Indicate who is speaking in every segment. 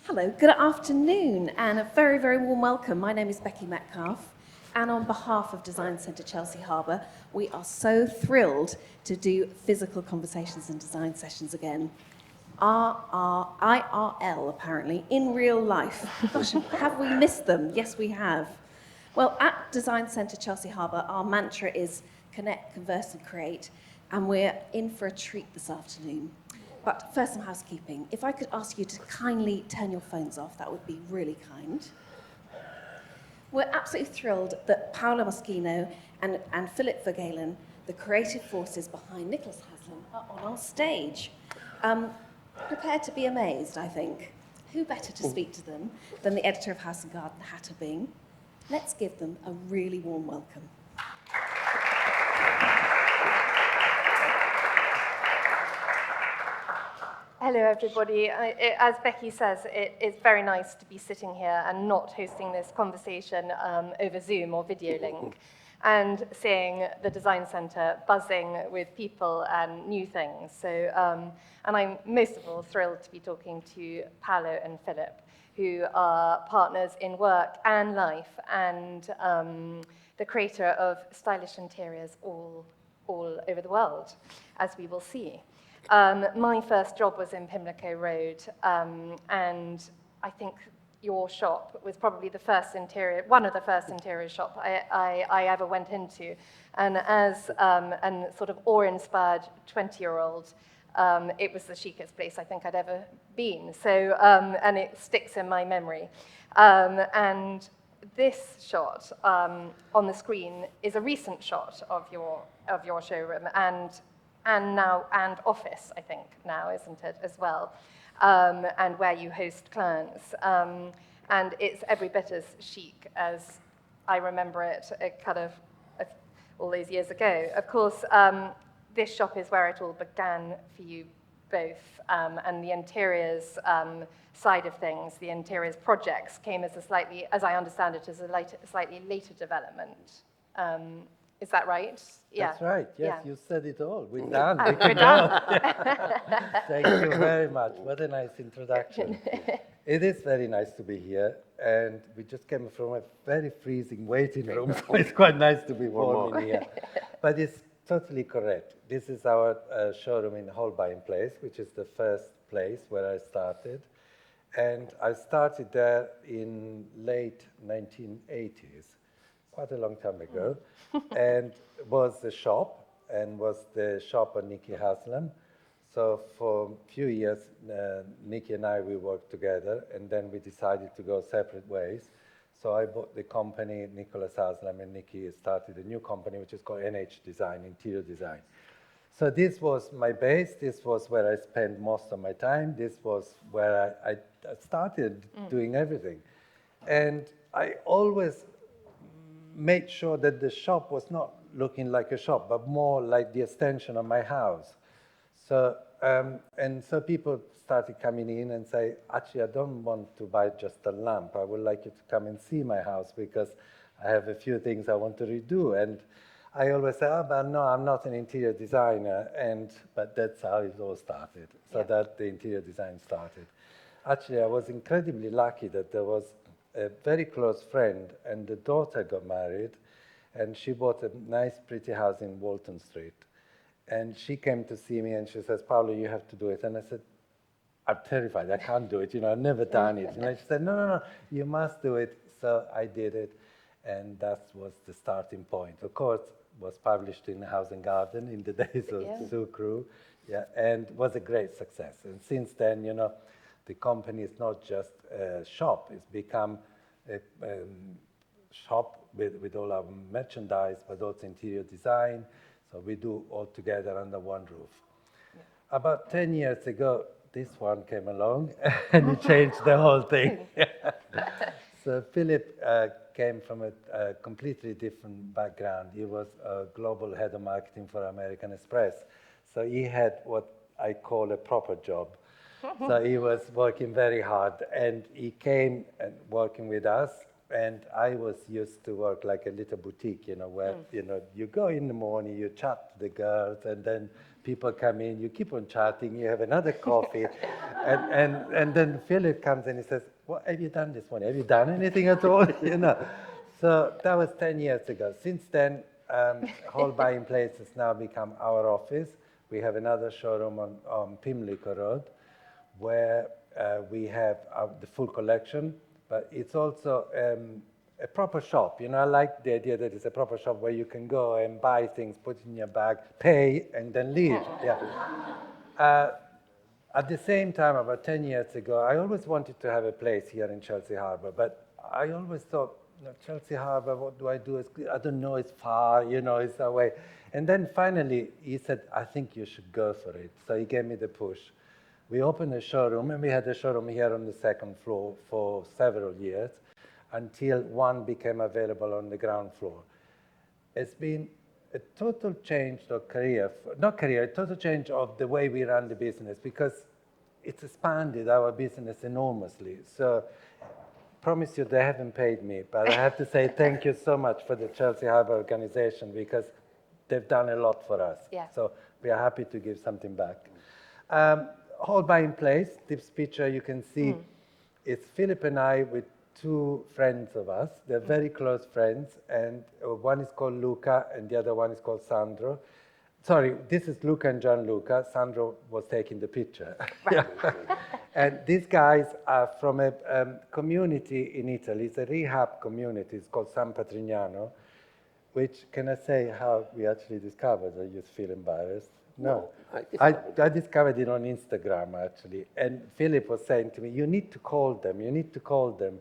Speaker 1: Hello, good afternoon, and a very, very warm welcome. My name is Becky Metcalfe, and on behalf of Design Centre Chelsea Harbour, we are so thrilled to do physical conversations and design sessions again. IRL, apparently, in real life. Gosh, have we missed them? Yes, we have. Well, at Design Centre Chelsea Harbour, our mantra is connect, converse, and create, and we're in for a treat this afternoon. But first, some housekeeping. If I could ask you to kindly turn your phones off, that would be really kind. We're absolutely thrilled that Paolo Moschino and Philip Vergalen, the creative forces behind Nicholas Haslam, are on our stage. Prepared to be amazed, I think. Who better to speak to them than the editor of House and Garden, Hatter Bing? Let's give them a really warm welcome.
Speaker 2: Hello, everybody. As Becky says, it is very nice to be sitting here and not hosting this conversation over Zoom or video link, and seeing the Design Centre buzzing with people and new things. So, and I'm most of all thrilled to be talking to Paolo and Philip, who are partners in work and life, and the creator of stylish interiors all over the world, as we will see. My first job was in Pimlico Road, and I think your shop was probably one of the first interior shops I ever went into. And as a sort of awe-inspired 20-year-old, it was the chicest place I think I'd ever been. So, and it sticks in my memory. And this shot on the screen is a recent shot of your showroom, and office, I think, now, isn't it, as well, and where you host clients. And it's every bit as chic as I remember it all those years ago. Of course, this shop is where it all began for you both, and the interiors side of things, the interiors projects, came as as I understand it, as a slightly later development. Is that right?
Speaker 3: Yeah. That's right. Yes, yeah. You said it all. We're done.
Speaker 2: We're done.
Speaker 3: Thank you very much. What a nice introduction. It is very nice to be here, and we just came from a very freezing waiting room, so it's quite nice to be warm in here. But it's totally correct. This is our showroom in Holbein Place, which is the first place where I started. And I started there in late 1980s. Quite a long time ago, and was the shop on Nicky Haslam. So for a few years, Nicky and we worked together, and then we decided to go separate ways. So I bought the company, Nicholas Haslam, and Nicky started a new company, which is called NH Design, Interior Design. So this was my base. This was where I spent most of my time. This was where I started doing everything. And I always made sure that the shop was not looking like a shop, but more like the extension of my house. So, and so people started coming in and say, actually, I don't want to buy just a lamp. I would like you to come and see my house because I have a few things I want to redo. And I always say, oh, but no, I'm not an interior designer. But that's how it all started. So that the interior design started. Actually, I was incredibly lucky that there was a very close friend, and the daughter got married, and she bought a nice, pretty house in Walton Street. And she came to see me, and she says, Paolo, you have to do it. And I said, I'm terrified. I can't do it. I've never done it. And she said, no, you must do it. So I did it, and that was the starting point. Of course, it was published in House and Garden in the days of Sue Crew, and was a great success. And since then, the company is not just a shop, it's become a shop with all our merchandise, but also interior design. So we do all together under one roof. Yeah. About 10 years ago, this one came along and it changed the whole thing. So Philip came from a completely different background. He was a global head of marketing for American Express. So he had what I call a proper job. So he was working very hard, and he came and working with us, and I was used to work like a little boutique, where, you go in the morning, you chat to the girls, and then people come in, you keep on chatting, you have another coffee, and then Philip comes and he says, what have you done this morning? Have you done anything at all? You know. So that was 10 years ago. Since then, Hold Buying Place has now become our office. We have another showroom on Pimlico Road, where we have the full collection, but it's also a proper shop. You know, I like the idea that it's a proper shop where you can go and buy things, put it in your bag, pay, and then leave. Yeah. At the same time, about 10 years ago, I always wanted to have a place here in Chelsea Harbour, but I always thought, you know, Chelsea Harbour, what do I do? I don't know, it's far, you know, it's away. And then finally, he said, I think you should go for it. So he gave me the push. We opened a showroom, and we had a showroom here on the second floor for several years, until one became available on the ground floor. It's been a total change of a total change of the way we run the business, because it's expanded our business enormously. So, promise you, they haven't paid me, but I have to say thank you so much for the Chelsea Harbour organization, because they've done a lot for us.
Speaker 2: Yeah.
Speaker 3: So we are happy to give something back. Hold Buying Place, this picture you can see, it's Philip and I with two friends of us. They're very close friends, and one is called Luca and the other one is called Sandro. Sorry, this is Luca and Gianluca. Sandro was taking the picture.
Speaker 2: Right.
Speaker 3: And these guys are from a community in Italy. It's a rehab community. It's called San Patrignano, which, can I say how we actually discovered? I just feel embarrassed. No, I discovered it on Instagram, actually. And Philip was saying to me, you need to call them, you need to call them.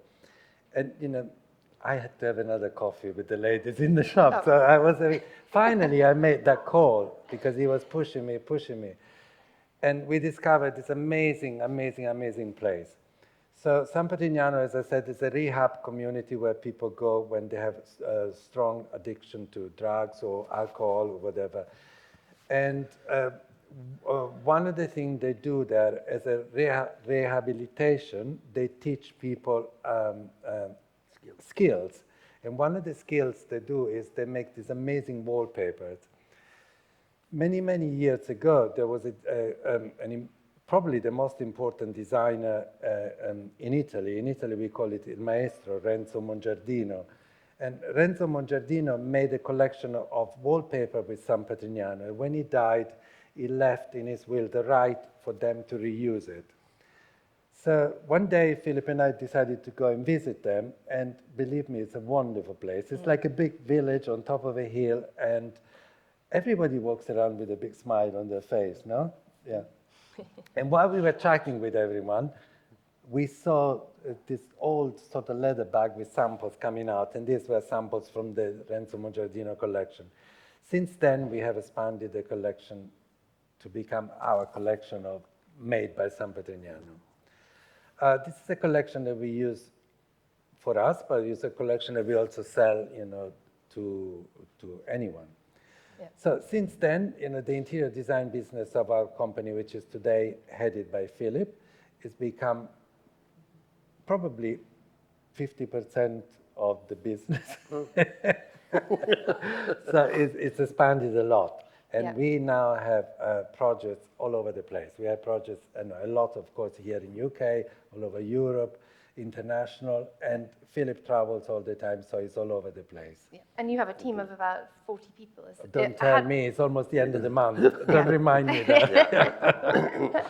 Speaker 3: And, you know, I had to have another coffee with the ladies in the shop.
Speaker 2: Oh.
Speaker 3: So I was, finally I made that call, because he was pushing me. And we discovered this amazing, amazing, amazing place. So San Patrignano, as I said, is a rehab community where people go when they have strong addiction to drugs or alcohol or whatever. And one of the things they do there as a rehabilitation, they teach people skills. And one of the skills they do is they make these amazing wallpapers. Many, many years ago, there was probably the most important designer in Italy. In Italy, we call it Il Maestro, Renzo Mongiardino. And Renzo Mongiardino made a collection of wallpaper with San Patrignano. And when he died, he left in his will the right for them to reuse it. So one day, Philip and I decided to go and visit them. And believe me, it's a wonderful place. It's like a big village on top of a hill. And everybody walks around with a big smile on their face, no? Yeah. And while we were chatting with everyone, we saw this old sort of leather bag with samples coming out, and these were samples from the Renzo Mongiardino collection. Since then, we have expanded the collection to become our collection of made by San Patrignano. This is a collection that we use for us, but it's a collection that we also sell, you know, to anyone.
Speaker 2: Yeah.
Speaker 3: So since then, you know, the interior design business of our company, which is today headed by Philip, has become probably 50% of the business. So it's expanded a lot. And
Speaker 2: Yeah.
Speaker 3: we now have projects all over the place. We have projects, a lot, of course, here in UK, all over Europe, international, and Philip travels all the time, so he's all over the place.
Speaker 2: Yeah. And you have a team of about 40 people, is it?
Speaker 3: Don't tell me, it's almost the end of the month. Don't remind me that.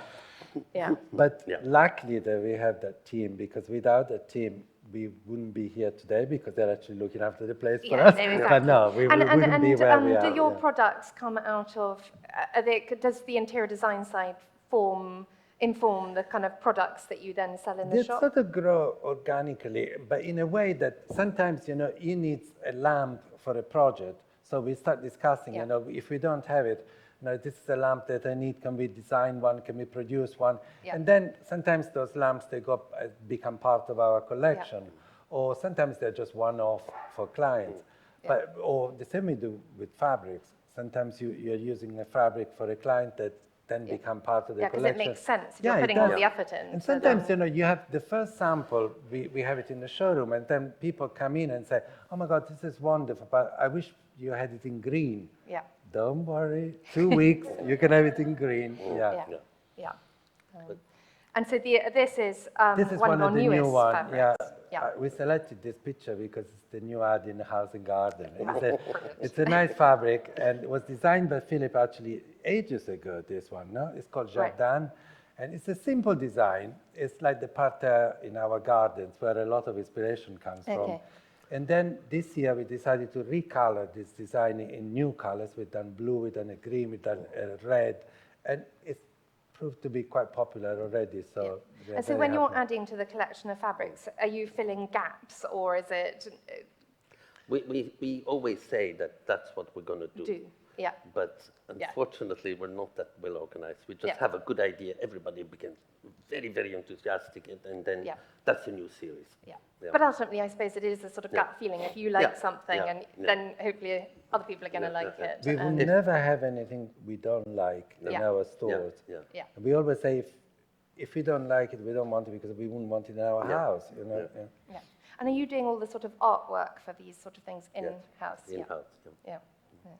Speaker 2: Yeah.
Speaker 3: But luckily that we have that team, because without that team, we wouldn't be here today, because they're actually looking after the place for us.
Speaker 2: No, exactly.
Speaker 3: But no, we wouldn't be where we are.
Speaker 2: Do your products come out of, does the interior design side inform the kind of products that you then sell in the
Speaker 3: They
Speaker 2: shop?
Speaker 3: sort of grow organically, but in a way that sometimes, you know, you need a lamp for a project. So we start discussing, you know, if we don't have it, no, this is a lamp that I need, can we design one, can we produce one?
Speaker 2: Yeah.
Speaker 3: And then sometimes those lamps, they become part of our collection. Or sometimes they're just one-off for clients. But, or the same we do with fabrics. Sometimes you're using a fabric for a client that then become part of the collection.
Speaker 2: Yeah, because it makes sense if you're putting all the effort in.
Speaker 3: And sometimes, you know, you have the first sample, we have it in the showroom, and then people come in and say, oh my God, this is wonderful, but I wish you had it in green.
Speaker 2: Yeah.
Speaker 3: don't worry, 2 weeks, you can have it in green.
Speaker 2: Yeah.
Speaker 4: Yeah.
Speaker 2: Yeah. And so this is
Speaker 3: This is
Speaker 2: one
Speaker 3: one
Speaker 2: of
Speaker 3: of the
Speaker 2: your
Speaker 3: new
Speaker 2: newest
Speaker 3: ones.
Speaker 2: fabrics.
Speaker 3: Yeah. We selected this picture because it's the new ad in the house and garden. It's a nice fabric, and it was designed by Philip actually ages ago, this one, no? It's called
Speaker 2: Right.
Speaker 3: Jardin, and it's a simple design. It's like the parterre in our gardens where a lot of inspiration comes from.
Speaker 2: Okay.
Speaker 3: And then this year we decided to recolor this design in new colors. We've done blue, we've done a green, we've done a red, and it's proved to be quite popular already. So we're
Speaker 2: And so
Speaker 3: very
Speaker 2: when you're
Speaker 3: happy.
Speaker 2: adding to the collection of fabrics, are you filling gaps, or is it
Speaker 4: We always say that that's what we're going to do.
Speaker 2: Yeah.
Speaker 4: But
Speaker 2: Yeah.
Speaker 4: unfortunately, we're not that well organized. We just
Speaker 2: Yeah.
Speaker 4: have a good idea. Everybody becomes very, very enthusiastic, and then
Speaker 2: Yeah.
Speaker 4: that's a new series.
Speaker 2: Yeah.
Speaker 4: Yeah.
Speaker 2: But ultimately, I suppose it is a sort of gut feeling. If you like
Speaker 4: Yeah.
Speaker 2: something,
Speaker 4: Yeah.
Speaker 2: and
Speaker 4: Yeah.
Speaker 2: then hopefully other people are going to
Speaker 4: Yeah.
Speaker 2: like
Speaker 4: Yeah.
Speaker 2: it.
Speaker 3: We will
Speaker 2: and-
Speaker 3: never have anything we don't like in
Speaker 2: Yeah.
Speaker 3: our stores.
Speaker 4: Yeah.
Speaker 2: Yeah.
Speaker 3: And we always say if we don't like it, we don't want it because we wouldn't want it in our
Speaker 4: Yeah.
Speaker 3: house. You know.
Speaker 4: Yeah.
Speaker 3: Yeah.
Speaker 2: Yeah. And are you doing all the sort of artwork for these sort of things
Speaker 4: Yeah.
Speaker 2: in-house?
Speaker 4: In-house. Yeah.
Speaker 2: Yeah.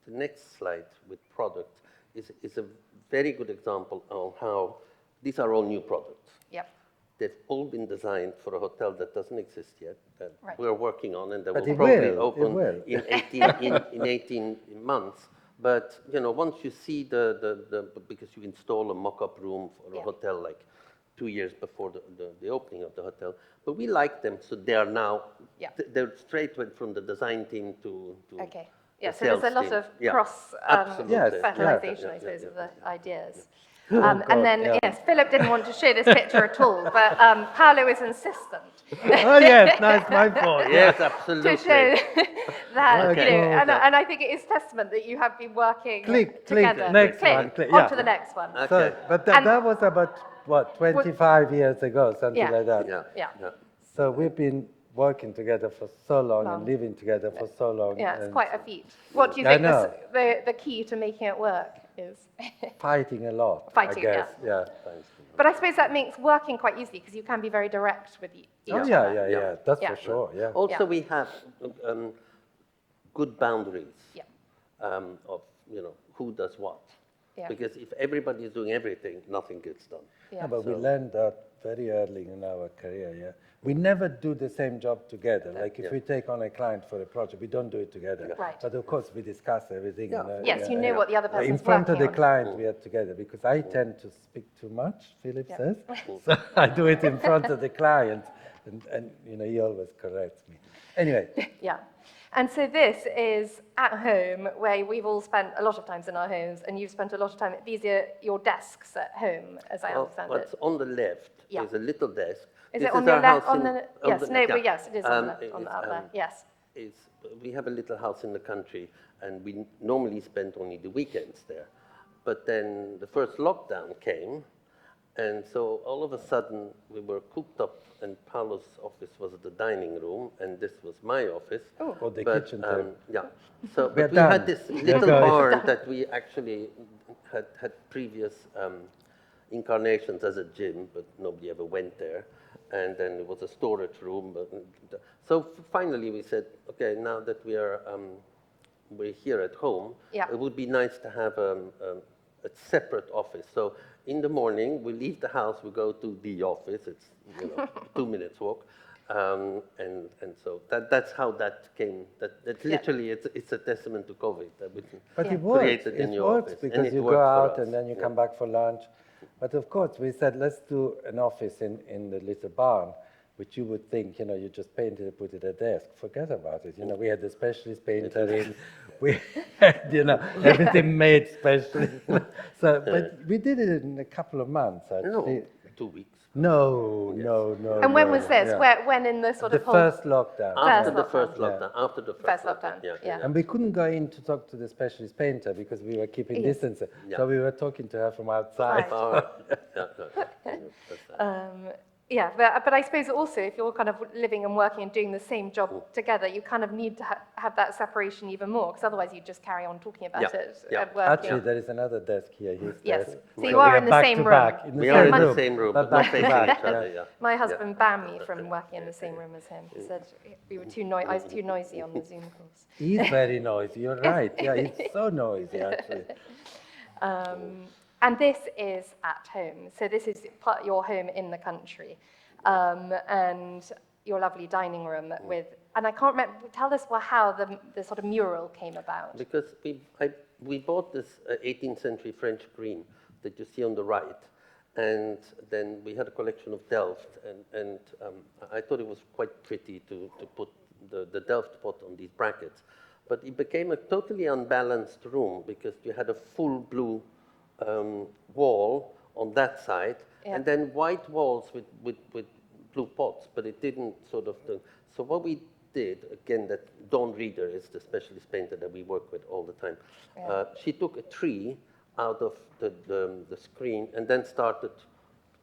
Speaker 4: The next slide with product is a very good example of how these are all new products.
Speaker 2: Yeah.
Speaker 4: They've all been designed for a hotel that doesn't exist yet, that
Speaker 2: Right.
Speaker 4: we're working on, and that
Speaker 3: But
Speaker 4: will
Speaker 3: it
Speaker 4: probably
Speaker 3: will, it
Speaker 4: open
Speaker 3: will.
Speaker 4: in 18 months. But once you see because you install a mock-up room for a
Speaker 2: Yeah.
Speaker 4: hotel like 2 years before the opening of the hotel. But we like them, so they are now
Speaker 2: Yeah.
Speaker 4: they're straight went from the design team to
Speaker 2: Okay. Yeah,
Speaker 4: the
Speaker 2: so there's a
Speaker 4: sales
Speaker 2: lot
Speaker 4: team.
Speaker 2: of
Speaker 4: Yeah.
Speaker 2: cross
Speaker 4: Absolutely.
Speaker 3: Yes,
Speaker 2: fertilization,
Speaker 4: yeah,
Speaker 2: I suppose,
Speaker 4: yeah,
Speaker 2: of the ideas.
Speaker 3: Oh,
Speaker 2: And
Speaker 3: God,
Speaker 2: then,
Speaker 3: yeah.
Speaker 2: yes, Philip didn't want to show this picture at all, but Paolo is insistent
Speaker 3: Oh yes, that's my fault.
Speaker 4: Yes, absolutely.
Speaker 2: to show that,
Speaker 3: Okay.
Speaker 2: and I think it is testament that you have been working
Speaker 3: Click,
Speaker 2: together.
Speaker 3: next one, click,
Speaker 2: On
Speaker 3: yeah.
Speaker 2: to the next one.
Speaker 4: Okay.
Speaker 3: So, but
Speaker 2: And-
Speaker 3: that was about what 25 years ago, something
Speaker 2: Yeah.
Speaker 3: like that.
Speaker 2: Yeah.
Speaker 3: So we've been working together for so long and living together for so long.
Speaker 2: Yeah, it's
Speaker 3: and
Speaker 2: quite a feat. What do you
Speaker 3: I
Speaker 2: think
Speaker 3: know.
Speaker 2: the key to making it work is?
Speaker 3: fighting a lot.
Speaker 2: Fighting,
Speaker 3: I guess. Yeah.
Speaker 2: But I suppose that makes working quite easy because you can be very direct with each
Speaker 3: Oh
Speaker 2: other.
Speaker 3: yeah. That's
Speaker 2: Yeah.
Speaker 3: for sure. Yeah.
Speaker 4: Also,
Speaker 2: Yeah.
Speaker 4: we have good boundaries
Speaker 2: Yeah.
Speaker 4: of who does what.
Speaker 2: Yeah.
Speaker 4: Because if everybody is doing everything, nothing gets done.
Speaker 2: Yeah.
Speaker 3: No, but we learned that very early in our career. Yeah. We never do the same job together. Like if
Speaker 4: Yeah.
Speaker 3: we take on a client for a project, we don't do it together.
Speaker 2: Right.
Speaker 3: But of course, we discuss everything.
Speaker 4: Yeah.
Speaker 2: Yes, you know what the other
Speaker 3: But in
Speaker 2: person's
Speaker 3: front of
Speaker 2: working
Speaker 3: the
Speaker 2: on.
Speaker 3: client, we are together because I tend to speak too much, Philip
Speaker 2: Yeah.
Speaker 3: says. So I do it in front of the client, and he always corrects me. Anyway,
Speaker 2: Yeah. And so this is at home, where we've all spent a lot of times in our homes, and you've spent a lot of time. These are your desks at home, as I understand
Speaker 4: What's
Speaker 2: it.
Speaker 4: on the left
Speaker 2: Yeah.
Speaker 4: is a little desk.
Speaker 2: Is
Speaker 4: This
Speaker 2: it on
Speaker 4: our
Speaker 2: your left?
Speaker 4: house
Speaker 2: On
Speaker 4: in-
Speaker 2: the
Speaker 4: on
Speaker 2: yes,
Speaker 4: the-
Speaker 2: no,
Speaker 4: yeah.
Speaker 2: but yes, it is on the
Speaker 4: It's,
Speaker 2: up there. Yes.
Speaker 4: We have a little house in the country, and we normally spend only the weekends there. But then the first lockdown came, and so all of a sudden we were cooped up, and Paolo's office was the dining room, and this was my office.
Speaker 3: or the
Speaker 4: But,
Speaker 3: kitchen table.
Speaker 4: yeah. So
Speaker 3: We're
Speaker 4: but we had
Speaker 3: done.
Speaker 4: this
Speaker 3: We're
Speaker 4: little
Speaker 3: going.
Speaker 4: barn that we actually had previous incarnations as a gym, but nobody ever went there. And then it was a storage room. So finally we said, okay, now that we're here at home,
Speaker 2: Yeah.
Speaker 4: it would be nice to have a separate office. So in the morning, we leave the house, we go to the office. It's 2 minutes walk. And so that's how that came. That literally, it's a testament to COVID that we
Speaker 3: But
Speaker 2: Yeah.
Speaker 3: it works.
Speaker 4: created a
Speaker 3: It
Speaker 4: new
Speaker 3: works
Speaker 4: office, and
Speaker 3: because
Speaker 4: it
Speaker 3: you go
Speaker 4: worked for
Speaker 3: out
Speaker 4: us.
Speaker 3: and then you
Speaker 4: Yeah.
Speaker 3: come back for lunch. But of course, we said, let's do an office in the little barn, which you would think, you just paint it, put it at a desk. Forget about it. We had the specialist painter in. We had, everything made specially. So, but we did it in a couple of months, actually.
Speaker 4: No, 2 weeks.
Speaker 3: No.
Speaker 2: And when
Speaker 3: no,
Speaker 2: was this?
Speaker 3: yeah.
Speaker 2: When in the sort
Speaker 3: The
Speaker 2: of whole...
Speaker 3: first lockdown.
Speaker 4: After the
Speaker 2: lockdown.
Speaker 4: first
Speaker 3: Yeah.
Speaker 4: lockdown. After the
Speaker 2: First lockdown, yeah.
Speaker 3: And we couldn't go in to talk to the specialist painter because we were keeping
Speaker 2: Yes.
Speaker 3: distance.
Speaker 4: Yeah.
Speaker 3: So we were talking to her from outside.
Speaker 2: Right.
Speaker 4: Oh, yeah. That's that.
Speaker 2: Yeah, but I suppose also if you're kind of living and working and doing the same job together, you kind of need to have that separation even more, because otherwise you just carry on talking about
Speaker 4: Yeah,
Speaker 2: it
Speaker 4: yeah.
Speaker 2: and working.
Speaker 3: Actually, there is another desk here. His
Speaker 2: Yes.
Speaker 3: desk.
Speaker 2: So you are
Speaker 3: we
Speaker 2: in the
Speaker 3: back
Speaker 2: same
Speaker 3: to
Speaker 2: room.
Speaker 3: back, in the
Speaker 4: We
Speaker 3: same
Speaker 4: are in
Speaker 3: room,
Speaker 4: the same room, but not
Speaker 3: back to
Speaker 4: facing
Speaker 3: back,
Speaker 4: each other. Yeah.
Speaker 2: My husband banned me from working in the same room as him. He said we were I was too noisy on the Zoom calls.
Speaker 3: He's very noisy. You're right. Yeah, he's so noisy actually.
Speaker 2: And this is at home. So this is your home in the country. And your lovely dining room with, and I can't remember, tell us how the sort of mural came about.
Speaker 4: Because we bought this 18th century French green that you see on the right, and then we had a collection of Delft, and I thought it was quite pretty to put the Delft pot on these brackets. But it became a totally unbalanced room because you had a full blue wall on that side, and then white walls with blue pots, but it didn't sort of. So what we did, again, that Dawn Reader is the specialist painter that we work with all the time. She took a tree out of the screen and then started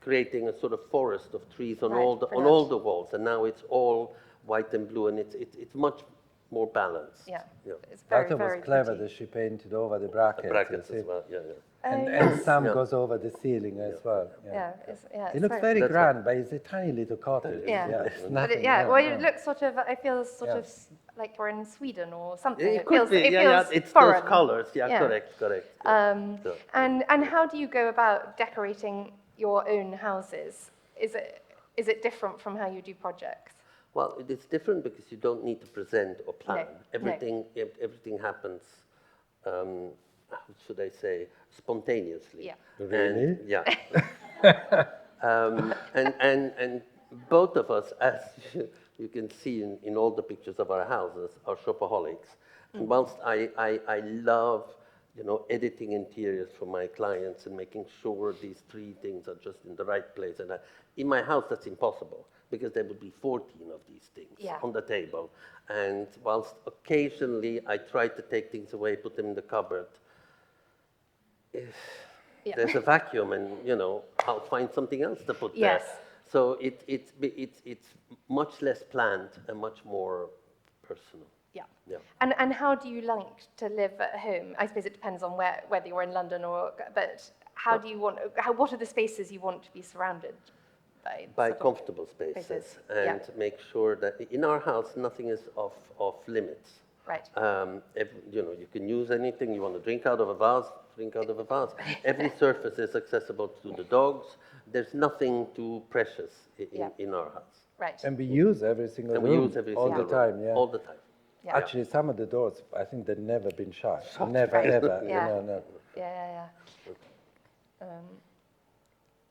Speaker 4: creating a sort of forest of trees on all the walls, and now it's all white and blue, and it's much more balanced.
Speaker 2: Yeah,
Speaker 4: yeah.
Speaker 2: it's
Speaker 3: I
Speaker 2: very,
Speaker 3: thought it
Speaker 2: very
Speaker 3: was clever
Speaker 2: pretty.
Speaker 3: that she painted over the brackets.
Speaker 4: The brackets
Speaker 3: you see.
Speaker 4: as well. Yeah, yeah.
Speaker 3: And some goes over the ceiling as well. Yeah.
Speaker 2: It's
Speaker 3: It looks very
Speaker 4: That's
Speaker 3: grand, but it's a tiny little cottage.
Speaker 2: Yeah.
Speaker 3: It's
Speaker 2: But
Speaker 3: nothing.
Speaker 2: well, it looks sort of, it feels sort
Speaker 3: Yeah.
Speaker 2: of like we're in Sweden or something.
Speaker 4: It could be.
Speaker 2: It
Speaker 4: Yeah,
Speaker 2: feels
Speaker 4: yeah. It's
Speaker 2: foreign.
Speaker 4: those colors. Yeah,
Speaker 2: Yeah.
Speaker 4: correct. Yeah.
Speaker 2: And how do you go about decorating your own houses? Is it different from how you do projects?
Speaker 4: Well, it is different because you don't need to present or plan.
Speaker 2: No.
Speaker 4: Everything happens. How should I say? Spontaneously.
Speaker 2: Yeah.
Speaker 3: Really?
Speaker 4: And, yeah. And both of us, as you can see in all the pictures of our houses, are shopaholics. And whilst I love, editing interiors for my clients and making sure these 3 things are just in the right place, and in my house that's impossible because there would be 14 of these things on the table. And whilst occasionally I try to take things away, put them in the cupboard, if there's a vacuum, and I'll find something else to put there. So it's much less planned and much more personal.
Speaker 2: Yeah. And how do you like to live at home? I suppose it depends on whether you're in London but how do you what are the spaces you want to be surrounded by?
Speaker 4: By comfortable spaces. And make sure that in our house nothing is off limits.
Speaker 2: Right.
Speaker 4: You can use anything you want to drink out of a vase. Every surface is accessible to the dogs. There's nothing too precious in our house.
Speaker 2: Right.
Speaker 3: And we use every single room all the time. Yeah.
Speaker 4: All the time.
Speaker 2: Yeah.
Speaker 3: Actually, some of the doors, I think they've never been shut. Never, ever.
Speaker 2: Yeah.
Speaker 3: No.
Speaker 2: Yeah.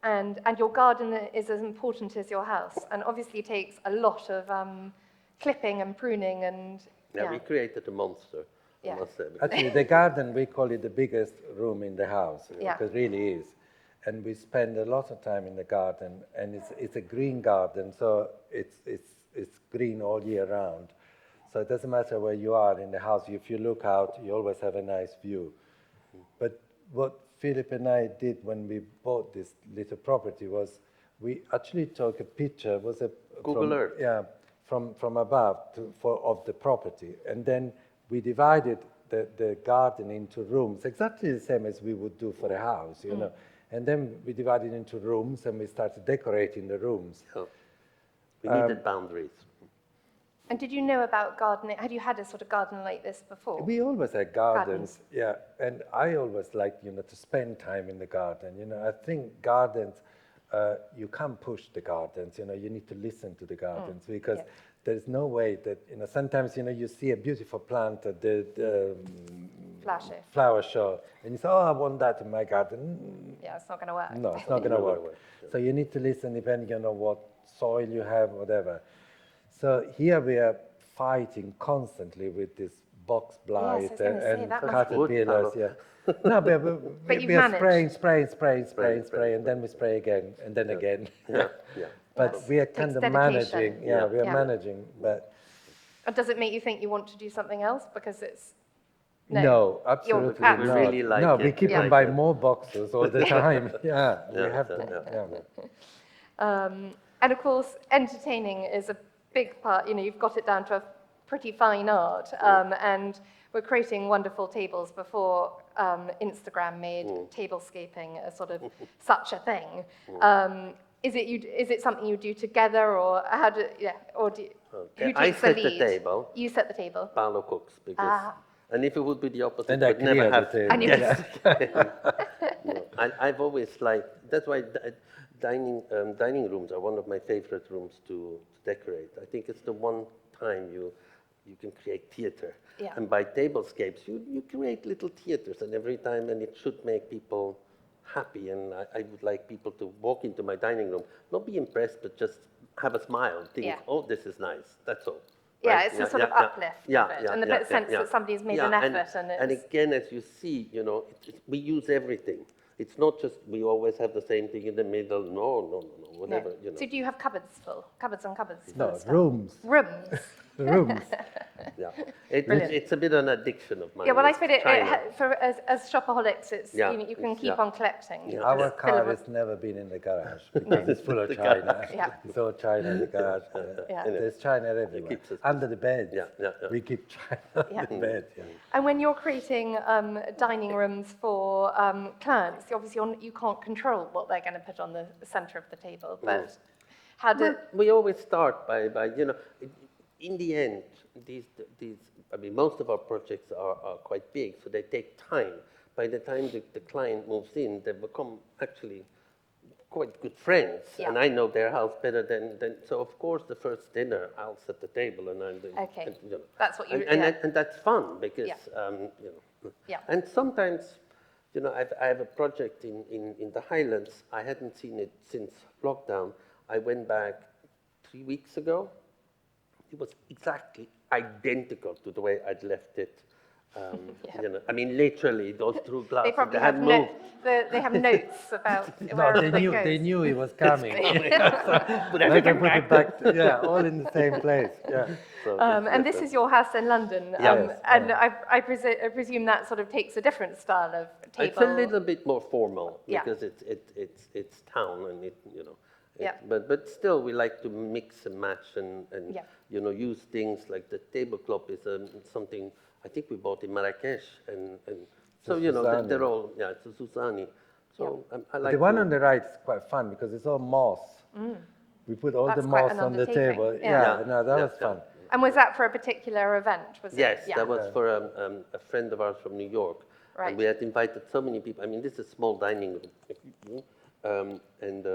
Speaker 2: And your garden is as important as your house, and obviously takes a lot of clipping and pruning and.
Speaker 4: Yeah, we created a monster. I must say.
Speaker 3: Actually, the garden, we call it the biggest room in the house,
Speaker 2: Yeah.
Speaker 3: because it really is. And we spend a lot of time in the garden, and it's a green garden, so it's green all year round. So it doesn't matter where you are in the house. If you look out, you always have a nice view. But what Philip and I did when we bought this little property was we actually took a picture,
Speaker 4: Google Earth.
Speaker 3: Yeah, from above of the property, and then we divided the garden into rooms, exactly the same as we would do for a house, you know. And then we divided into rooms, and we started decorating the rooms.
Speaker 4: So we needed boundaries.
Speaker 2: And did you know about gardening? Had you had a sort of garden like this before?
Speaker 3: We always had gardens, yeah. And I always liked, to spend time in the garden. I think gardens, you can't push the gardens. You need to listen to the gardens because there's no way that, sometimes, you see a beautiful plant at the flower show, and you say, oh, I want that in my garden.
Speaker 2: Yeah, it's not going to work.
Speaker 3: No, it's not going to work. So you need to listen depending on what soil you have, whatever. So here we are fighting constantly with this box blight and caterpillars. Yeah. No, but we are spraying, and then we spray again, and then again.
Speaker 4: Yeah.
Speaker 3: But we are kind of managing. We are managing. But
Speaker 2: does it make you think you want to do something else because it's?
Speaker 3: No, absolutely not.
Speaker 4: We really like it.
Speaker 3: We keep on buying more boxes all the time. We have to.
Speaker 2: And of course, entertaining is a big part. You've got it down to a pretty fine art. And we're creating wonderful tables before Instagram made tablescaping a sort of such a thing. Is it something you do together, or how do who
Speaker 4: I
Speaker 2: takes the
Speaker 4: set
Speaker 2: lead?
Speaker 4: the table.
Speaker 2: You set the table.
Speaker 4: Paolo cooks because, and if it would be the opposite,
Speaker 3: And I
Speaker 4: would never
Speaker 3: clear the
Speaker 4: have.
Speaker 3: table.
Speaker 2: And you-
Speaker 4: Yes. No, I've always liked. That's why dining rooms are one of my favorite rooms to decorate. I think it's the one time you can create theater.
Speaker 2: Yeah.
Speaker 4: And by tablescapes, you create little theaters, and every time, and it should make people happy. And I would like people to walk into my dining room, not be impressed, but just have a smile, think,
Speaker 2: Yeah.
Speaker 4: oh, this is nice. That's all.
Speaker 2: Yeah,
Speaker 4: Right?
Speaker 2: it's a sort of uplift of it, and the sense that somebody's made an effort.
Speaker 4: And again, as you see, we use everything. It's not just we always have the same thing in the middle. No, whatever.
Speaker 2: So do you have cupboards full? Cupboards and cupboards full
Speaker 3: No,
Speaker 2: of stuff?
Speaker 3: rooms.
Speaker 2: Rooms.
Speaker 3: Rooms.
Speaker 4: Yeah,
Speaker 2: Brilliant.
Speaker 4: it's a bit of an addiction of mine.
Speaker 2: Yeah, well, I
Speaker 4: It's
Speaker 2: feel
Speaker 4: China.
Speaker 2: as shopaholics, it's
Speaker 4: Yeah,
Speaker 2: you can
Speaker 4: it's-
Speaker 2: keep
Speaker 4: yeah.
Speaker 2: on collecting.
Speaker 4: Yeah.
Speaker 3: Our
Speaker 2: Just fill
Speaker 3: car
Speaker 2: it with-
Speaker 3: has never been in the garage because it's full of China.
Speaker 2: Yeah.
Speaker 3: It's all China in the garage.
Speaker 2: Yeah.
Speaker 3: There's China everywhere.
Speaker 4: keeps us-
Speaker 3: Under the bed.
Speaker 4: Yeah.
Speaker 3: We keep China
Speaker 2: Yeah.
Speaker 3: under the bed. Yeah.
Speaker 2: And when you're creating dining rooms for clients, obviously you can't control what they're going to put on the center of the table, but how do...
Speaker 4: We always start by in the end, these most of our projects are quite big, so they take time. By the time the client moves in, they become actually quite good friends,
Speaker 2: Yeah.
Speaker 4: and I know their house better than. So of course, the first dinner, I'll set the table, and I'm the.
Speaker 2: Okay.
Speaker 4: And,
Speaker 2: That's what you...
Speaker 4: and that's fun because
Speaker 2: Yeah. Yeah.
Speaker 4: And sometimes, I have a project in the Highlands. I hadn't seen it since lockdown. I went back 3 weeks ago. It was exactly identical to the way I'd left it. I mean, literally, those two
Speaker 2: They
Speaker 4: glasses
Speaker 2: probably
Speaker 4: had
Speaker 2: have,
Speaker 4: moved.
Speaker 2: they have notes about
Speaker 3: No,
Speaker 2: where
Speaker 3: they
Speaker 2: everything goes.
Speaker 3: they knew it was coming.
Speaker 4: Put
Speaker 3: Let them
Speaker 4: everything
Speaker 3: put it
Speaker 4: back.
Speaker 3: back. Yeah, all in the same place. Yeah.
Speaker 4: So
Speaker 2: And this is your house in London,
Speaker 3: Yes.
Speaker 2: and I presume that sort of takes a different style of table.
Speaker 4: It's a little bit more formal
Speaker 2: Yeah.
Speaker 4: because it's town and
Speaker 2: Yeah.
Speaker 4: But still, we like to mix and match and
Speaker 2: Yeah.
Speaker 4: use things like the tablecloth is something I think we bought in Marrakesh and so
Speaker 3: Susani.
Speaker 4: they're all it's a Susani. So I like
Speaker 3: The one
Speaker 4: to-
Speaker 3: on the right is quite fun because it's all moss. We put all
Speaker 2: That's
Speaker 3: the
Speaker 2: quite
Speaker 3: moss
Speaker 2: an
Speaker 3: on the
Speaker 2: undertaking.
Speaker 3: table.
Speaker 2: Yeah.
Speaker 3: Yeah,
Speaker 4: Yeah.
Speaker 3: no, that
Speaker 4: Yeah,
Speaker 3: was
Speaker 4: yeah.
Speaker 3: fun.
Speaker 2: And was that for a particular event? Was
Speaker 4: Yes,
Speaker 2: it? Yeah.
Speaker 4: that was for a friend of ours from New York.
Speaker 2: Right.
Speaker 4: And we had invited so many people. I mean, this is a small dining room. And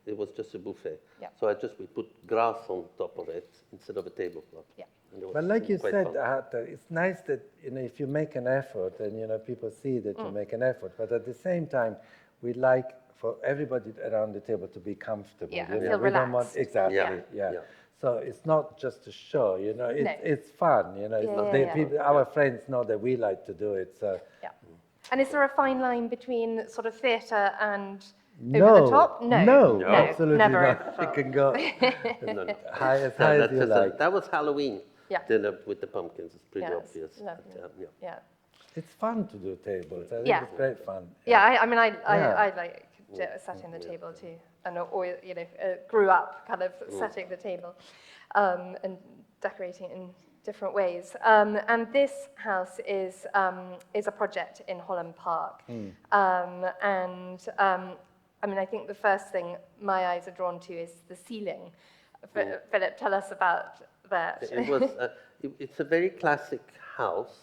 Speaker 4: it was just a buffet.
Speaker 2: Yeah.
Speaker 4: So we put grass on top of it instead of a tablecloth.
Speaker 2: Yeah.
Speaker 4: And it was
Speaker 3: But like you
Speaker 4: quite
Speaker 3: said,
Speaker 4: fun.
Speaker 3: Hatta, it's nice that if you make an effort and people see that you make an effort. But at the same time, we like for everybody around the table to be comfortable.
Speaker 2: Yeah,
Speaker 3: you
Speaker 2: and
Speaker 3: know?
Speaker 2: feel
Speaker 3: We don't want
Speaker 2: relaxed.
Speaker 3: exactly.
Speaker 4: Yeah.
Speaker 3: Yeah.
Speaker 4: Yeah.
Speaker 3: So it's not just a show. It's fun. It's
Speaker 2: Yeah,
Speaker 3: not,
Speaker 2: yeah,
Speaker 3: they,
Speaker 2: yeah.
Speaker 3: people, our friends know that we like to do it. So
Speaker 2: Yeah. And is there a fine line between sort of theatre and
Speaker 3: no,
Speaker 2: over the top?
Speaker 3: no, absolutely
Speaker 2: never
Speaker 3: not.
Speaker 2: over the
Speaker 3: You
Speaker 2: top.
Speaker 3: can go
Speaker 4: No, no.
Speaker 3: high as
Speaker 4: That's
Speaker 3: you
Speaker 4: just
Speaker 3: like.
Speaker 4: that was Halloween
Speaker 2: Yeah.
Speaker 4: dinner with the pumpkins. It's pretty
Speaker 2: Yeah, it's
Speaker 4: obvious.
Speaker 2: lovely.
Speaker 4: But, yeah.
Speaker 2: Yeah.
Speaker 3: It's fun to do tables. I think
Speaker 2: Yeah.
Speaker 3: it's great fun.
Speaker 2: Yeah, I mean, I
Speaker 3: Yeah.
Speaker 2: like setting the table too, and or grew up kind of setting the table, and decorating it in different ways. And this house is a project in Holland Park, I mean, I think the first thing my eyes are drawn to is the ceiling. Philip, tell us about that.
Speaker 4: It was. It's a very classic house,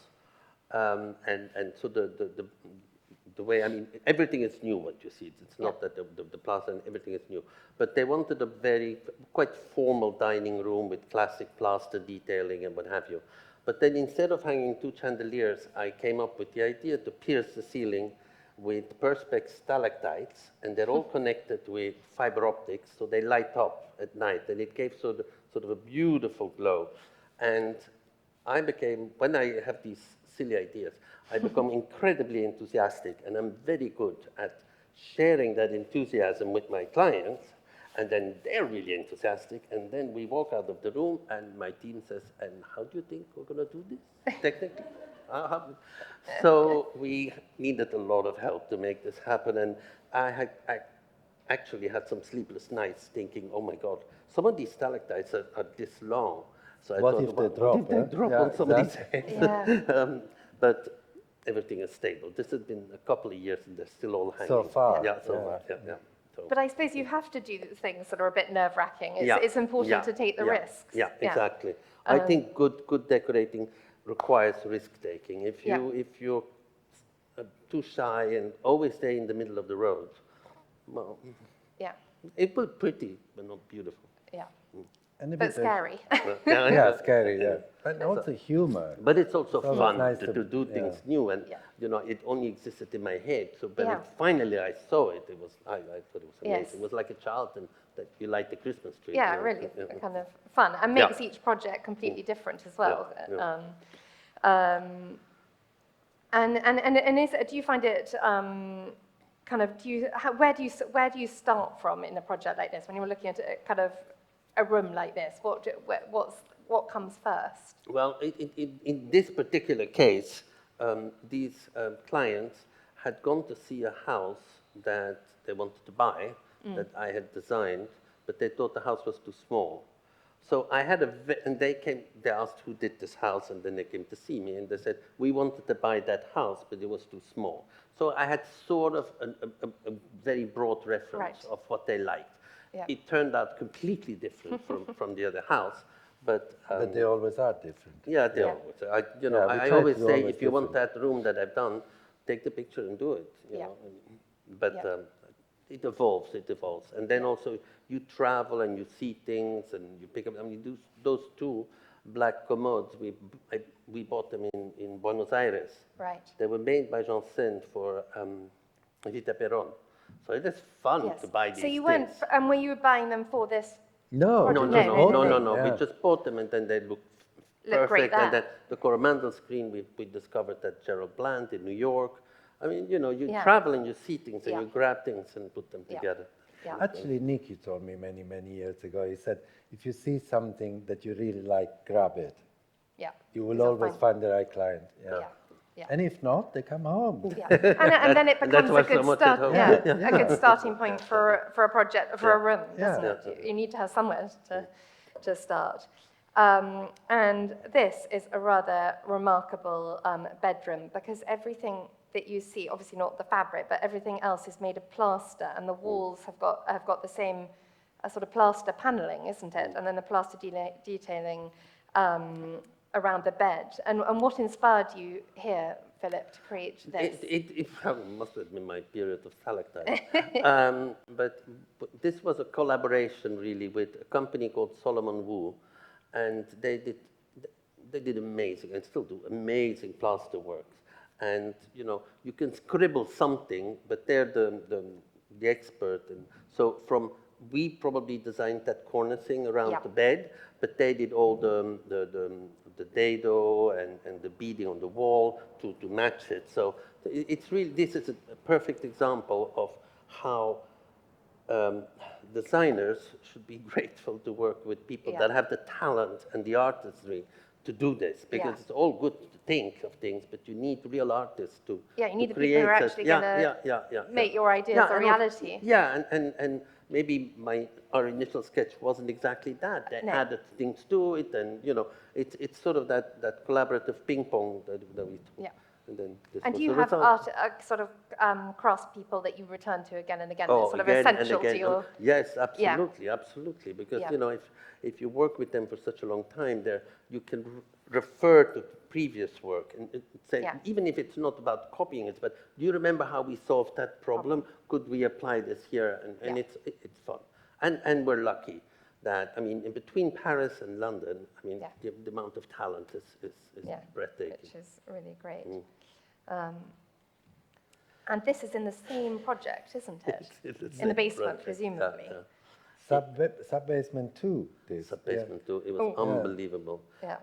Speaker 4: and so the way, I mean, everything is new. What you see, it's not that the plaza and everything is new, but they wanted a very quite formal dining room with classic plaster detailing and what have you. But then instead of hanging 2 chandeliers, I came up with the idea to pierce the ceiling with perspex stalactites, and they're all connected with fiber optics, so they light up at night, and it gave sort of a beautiful glow. And when I have these silly ideas, I become incredibly enthusiastic, and I'm very good at sharing that enthusiasm with my clients, and then they're really enthusiastic, and then we walk out of the room, and my team says, and how do you think we're going to do this, technically? So we needed a lot of help to make this happen, and I actually had some sleepless nights thinking, oh my God, some of these stalactites are this long. So I
Speaker 3: What
Speaker 4: thought,
Speaker 3: if they drop,
Speaker 4: What if they
Speaker 3: huh?
Speaker 4: drop
Speaker 3: Yeah,
Speaker 4: on somebody's
Speaker 3: exactly.
Speaker 4: head?
Speaker 2: Yeah.
Speaker 4: But everything is stable. This has been a couple of years and they're still all hanging.
Speaker 3: So far,
Speaker 4: Yeah, so
Speaker 3: yeah.
Speaker 4: far, yeah. So,
Speaker 2: But I suppose you have to do things that are a bit nerve-wracking. It's important
Speaker 4: yeah,
Speaker 2: to take the
Speaker 4: yeah,
Speaker 2: risks.
Speaker 4: Yeah, exactly. I think good decorating requires risk-taking. If you're too shy and always stay in the middle of the road, well,
Speaker 2: Yeah,
Speaker 4: it will pretty, but not beautiful.
Speaker 2: yeah.
Speaker 3: And a
Speaker 2: But
Speaker 3: bit of-
Speaker 2: scary.
Speaker 3: Yeah, scary, yeah. But also humor.
Speaker 4: But it's also
Speaker 3: It's always
Speaker 4: fun
Speaker 3: nice
Speaker 4: to
Speaker 3: to-
Speaker 4: do things
Speaker 3: yeah.
Speaker 4: new, and
Speaker 2: Yeah.
Speaker 4: you know, it only existed in my head. So when
Speaker 2: Yeah.
Speaker 4: finally I saw it, I thought it was amazing.
Speaker 2: Yes.
Speaker 4: It was like a child and that you light the Christmas tree.
Speaker 2: Yeah,
Speaker 4: you know,
Speaker 2: really
Speaker 4: yeah.
Speaker 2: kind of fun, and
Speaker 4: Yeah.
Speaker 2: makes each project completely different as well.
Speaker 4: Yeah.
Speaker 2: And do you find it kind of where do you start from in a project like this when you're looking at kind of a room like this? What comes first?
Speaker 4: Well, in this particular case, these clients had gone to see a house that they wanted to buy, that I had designed, but they thought the house was too small. So I had and they asked who did this house, and then they came to see me, and they said, we wanted to buy that house, but it was too small. So I had sort of a very broad reference
Speaker 2: Right.
Speaker 4: of what they liked.
Speaker 2: Yeah.
Speaker 4: It turned out completely different from the other house, but
Speaker 3: But they always are different.
Speaker 4: yeah, they
Speaker 2: Yeah.
Speaker 4: always.
Speaker 3: Yeah, we
Speaker 4: I
Speaker 3: try
Speaker 4: always
Speaker 3: to do
Speaker 4: say,
Speaker 3: always
Speaker 4: if you want
Speaker 3: different.
Speaker 4: that room that I've done, take the picture and do it. You
Speaker 2: Yeah.
Speaker 4: know. But
Speaker 2: Yeah.
Speaker 4: it evolves, and then also you travel and you see things and you pick up. I mean, those two black commodes, we bought them in Buenos Aires.
Speaker 2: Right.
Speaker 4: They were made by Jean Send for Vita Peron. So it is fun
Speaker 2: Yes.
Speaker 4: to buy these
Speaker 2: So you
Speaker 4: things.
Speaker 2: weren't, and were you buying them for this?
Speaker 3: No,
Speaker 2: No,
Speaker 3: we
Speaker 2: no,
Speaker 3: just
Speaker 2: no,
Speaker 3: bought
Speaker 2: no,
Speaker 3: them,
Speaker 4: No.
Speaker 3: yeah.
Speaker 4: We just bought them and then they looked
Speaker 2: Look great
Speaker 4: perfect. And
Speaker 2: there.
Speaker 4: then the Coromandel screen, we discovered that Gerald Bland in New York. I mean, you know, you
Speaker 2: Yeah.
Speaker 4: travel and you see things and
Speaker 2: Yeah.
Speaker 4: you grab things and put them
Speaker 2: Yeah.
Speaker 4: together.
Speaker 2: Yeah.
Speaker 3: Actually, Nicky told me many, many years ago, he said, if you see something that you really like, grab it.
Speaker 2: Yeah.
Speaker 3: You will
Speaker 2: You'll
Speaker 3: always find the right client. Yeah.
Speaker 2: Yeah. Yeah.
Speaker 3: And if not, they come home.
Speaker 2: Yeah. And then it
Speaker 4: And that's
Speaker 2: becomes a
Speaker 4: why so
Speaker 2: good
Speaker 4: much at
Speaker 2: start.
Speaker 4: home.
Speaker 2: Yeah, a good starting point for a project, for a room, doesn't
Speaker 3: Yeah.
Speaker 2: it? You need to have somewhere to start. And this is a rather remarkable bedroom because everything that you see, obviously not the fabric, but everything else is made of plaster, and the walls have got the same sort of plaster paneling, isn't it? And then the plaster detailing around the bed. And what inspired you here, Philip, to create this?
Speaker 4: It must have been my period of stalactite. But this was a collaboration really with a company called Solomon Wu, and they did amazing, and still do amazing plaster works. And you know, you can scribble something, but they're the expert. And so we probably designed that cornicing around
Speaker 2: Yeah.
Speaker 4: the bed, but they did all the dado and the beading on the wall to match it. So it's really, this is a perfect example of how designers should be grateful to work with people
Speaker 2: Yeah.
Speaker 4: that have the talent and the artistry to do this, because
Speaker 2: Yeah.
Speaker 4: it's all good to think of things, but you need real artists to
Speaker 2: Yeah, you need
Speaker 4: to
Speaker 2: the people who are
Speaker 4: create
Speaker 2: actually
Speaker 4: that-
Speaker 2: gonna make your ideas a
Speaker 4: and
Speaker 2: reality.
Speaker 4: Yeah, and maybe our initial sketch wasn't exactly that. They
Speaker 2: No.
Speaker 4: added things to it, and you know, it's sort of that collaborative ping pong that we do.
Speaker 2: Yeah.
Speaker 4: And then this
Speaker 2: And
Speaker 4: was
Speaker 2: do you
Speaker 4: the
Speaker 2: have
Speaker 4: result.
Speaker 2: sort of crafts people that you return to again and again?
Speaker 4: Oh,
Speaker 2: That's sort of
Speaker 4: again and
Speaker 2: essential to
Speaker 4: again.
Speaker 2: your.
Speaker 4: Yes, absolutely. Because
Speaker 2: Yeah.
Speaker 4: you know, if you work with them for such a long time, you can refer to previous work and say,
Speaker 2: Yeah.
Speaker 4: even if it's not about copying it, but do you remember how we solved that problem? Could we apply this here? And
Speaker 2: Yeah.
Speaker 4: it's fun, and we're lucky that, I mean, in between Paris and London, I mean,
Speaker 2: Yeah.
Speaker 4: the amount of talent is
Speaker 2: Yeah,
Speaker 4: breathtaking.
Speaker 2: which is really great. And this is in the same project, isn't it?
Speaker 4: It's
Speaker 2: In the
Speaker 4: same
Speaker 2: basement,
Speaker 4: project.
Speaker 2: presumably.
Speaker 3: Sub-basement too, this.
Speaker 4: Sub-basement too. It was
Speaker 2: Oh.
Speaker 4: unbelievable.
Speaker 2: Yeah.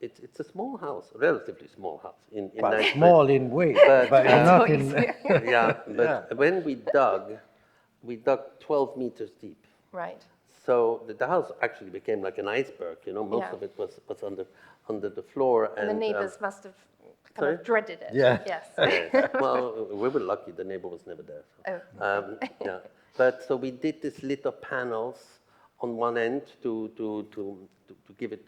Speaker 4: It's a small house, relatively small house. In
Speaker 3: But
Speaker 4: nice
Speaker 3: small in weight,
Speaker 4: But,
Speaker 3: but not in...
Speaker 4: yeah, but
Speaker 3: Yeah.
Speaker 4: when we dug 12 meters deep.
Speaker 2: Right.
Speaker 4: So the house actually became like an iceberg. You know, most
Speaker 2: Yeah.
Speaker 4: of it was under the floor.
Speaker 2: And the neighbours must have kind of dreaded it.
Speaker 3: Yeah.
Speaker 2: Yes.
Speaker 4: Yes. Well, we were lucky. The neighbor was never there. So.
Speaker 2: Oh.
Speaker 4: Yeah. But so we did this little panels on one end to give it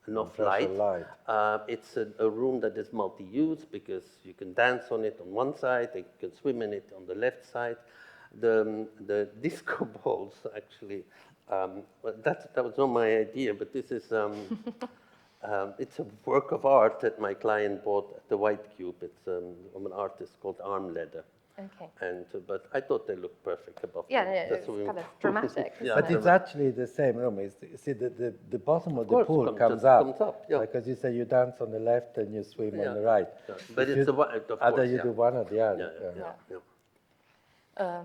Speaker 4: enough
Speaker 3: Pressure
Speaker 4: light.
Speaker 3: light.
Speaker 4: It's a room that is multi-use because you can dance on it on one side, you can swim in it on the left side. The disco balls actually, well, that was not my idea, but this is it's a work of art that my client bought at the White Cube. It's from an artist called Arm Leather.
Speaker 2: Okay.
Speaker 4: And but I thought they looked perfect above.
Speaker 2: Yeah,
Speaker 4: them.
Speaker 2: no,
Speaker 4: That's
Speaker 2: it's
Speaker 4: what we-
Speaker 2: kind of dramatic.
Speaker 4: Yeah.
Speaker 3: But
Speaker 2: Isn't
Speaker 3: it's
Speaker 2: it?
Speaker 3: actually the same room. See, the bottom of the
Speaker 4: course,
Speaker 3: pool
Speaker 4: just
Speaker 3: comes up.
Speaker 4: comes up, yeah.
Speaker 3: Because you say you dance on the left and you swim
Speaker 4: Yeah.
Speaker 3: on the right.
Speaker 4: Yeah. But
Speaker 3: If
Speaker 4: it's
Speaker 3: you,
Speaker 4: of
Speaker 3: either
Speaker 4: course,
Speaker 3: you
Speaker 4: yeah.
Speaker 3: do one or the
Speaker 4: Yeah,
Speaker 3: other.
Speaker 4: yeah, yeah.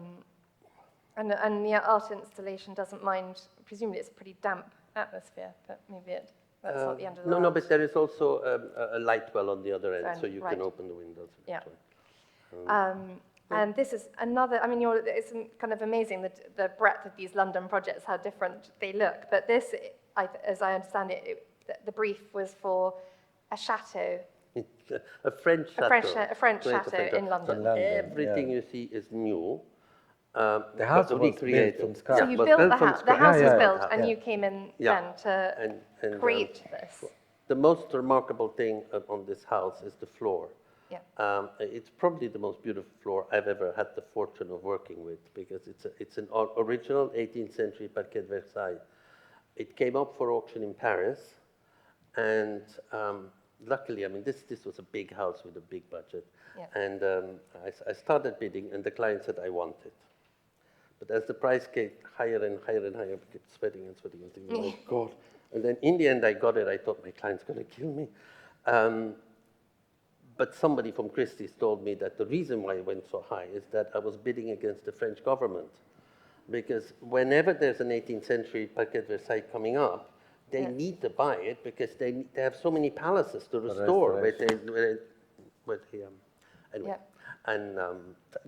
Speaker 2: And the art installation doesn't mind, presumably it's a pretty damp atmosphere, but maybe that's not the end of the
Speaker 4: No,
Speaker 2: world.
Speaker 4: no, but there is also a light well on the other end, so you
Speaker 2: Right.
Speaker 4: can open the windows.
Speaker 2: Yeah. And this is another, I mean, it's kind of amazing the breadth of these London projects, how different they look. But this, as I understand it, the brief was for a chateau,
Speaker 4: It's a French chateau.
Speaker 2: a French
Speaker 4: Great
Speaker 2: chateau in London.
Speaker 3: In London,
Speaker 4: Everything
Speaker 3: yeah.
Speaker 4: you see is new.
Speaker 3: The house
Speaker 4: but
Speaker 3: was built
Speaker 4: recreated.
Speaker 3: from scratch.
Speaker 2: So
Speaker 4: Yeah,
Speaker 2: you
Speaker 4: was
Speaker 2: built the
Speaker 4: from
Speaker 2: house. The
Speaker 4: scratch.
Speaker 2: house was
Speaker 3: Yeah,
Speaker 2: built,
Speaker 3: yeah.
Speaker 2: and
Speaker 3: Yeah.
Speaker 2: you came in
Speaker 4: Yeah.
Speaker 2: then to
Speaker 4: And,
Speaker 2: create this.
Speaker 4: The most remarkable thing on this house is the floor.
Speaker 2: Yeah.
Speaker 4: It's probably the most beautiful floor I've ever had the fortune of working with because it's an original 18th century parquet de Versailles. It came up for auction in Paris, and luckily, I mean, this was a big house with a big budget.
Speaker 2: Yeah.
Speaker 4: And I started bidding, and the client said, I want it. But as the price came higher and higher and higher, I kept sweating and sweating and thinking, oh, God. And then in the end, I got it. I thought, my client's going to kill me. But somebody from Christie's told me that the reason why it went so high is that I was bidding against the French government. Because whenever there's an 18th century parquet de Versailles coming up, they need to buy it because they have so many palaces to restore. Anyway.
Speaker 2: Yeah.
Speaker 4: And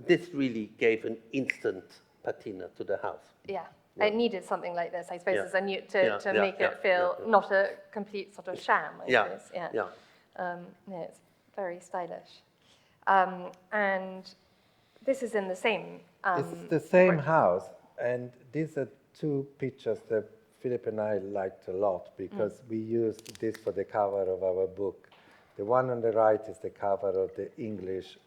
Speaker 4: this really gave an instant patina to the house.
Speaker 2: Yeah. It needed something like this, I suppose,
Speaker 4: Yeah.
Speaker 2: as a new,
Speaker 4: Yeah,
Speaker 2: to
Speaker 4: yeah,
Speaker 2: make
Speaker 4: yeah,
Speaker 2: it feel
Speaker 4: yeah.
Speaker 2: not a complete sort of sham, I
Speaker 4: Yeah,
Speaker 2: suppose. Yeah.
Speaker 4: yeah.
Speaker 2: No, it's very stylish. And this is in the same.
Speaker 3: It's the same house, and these are two pictures that Philip and I liked a lot because we used this for the cover of our book. The one on the right is the cover of the English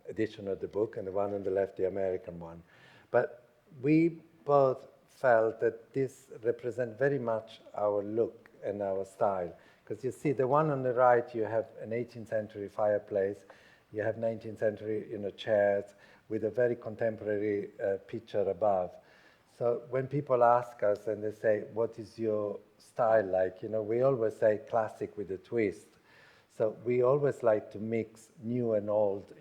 Speaker 3: edition of the book, and the one on the left, the American one. But we both felt that this represents very much our look and our style. Because you see, the one on the right, you have an 18th century fireplace, you have 19th century chairs with a very contemporary picture above. So when people ask us and they say, what is your style like? We always say classic with a twist. So we always like to mix new and old,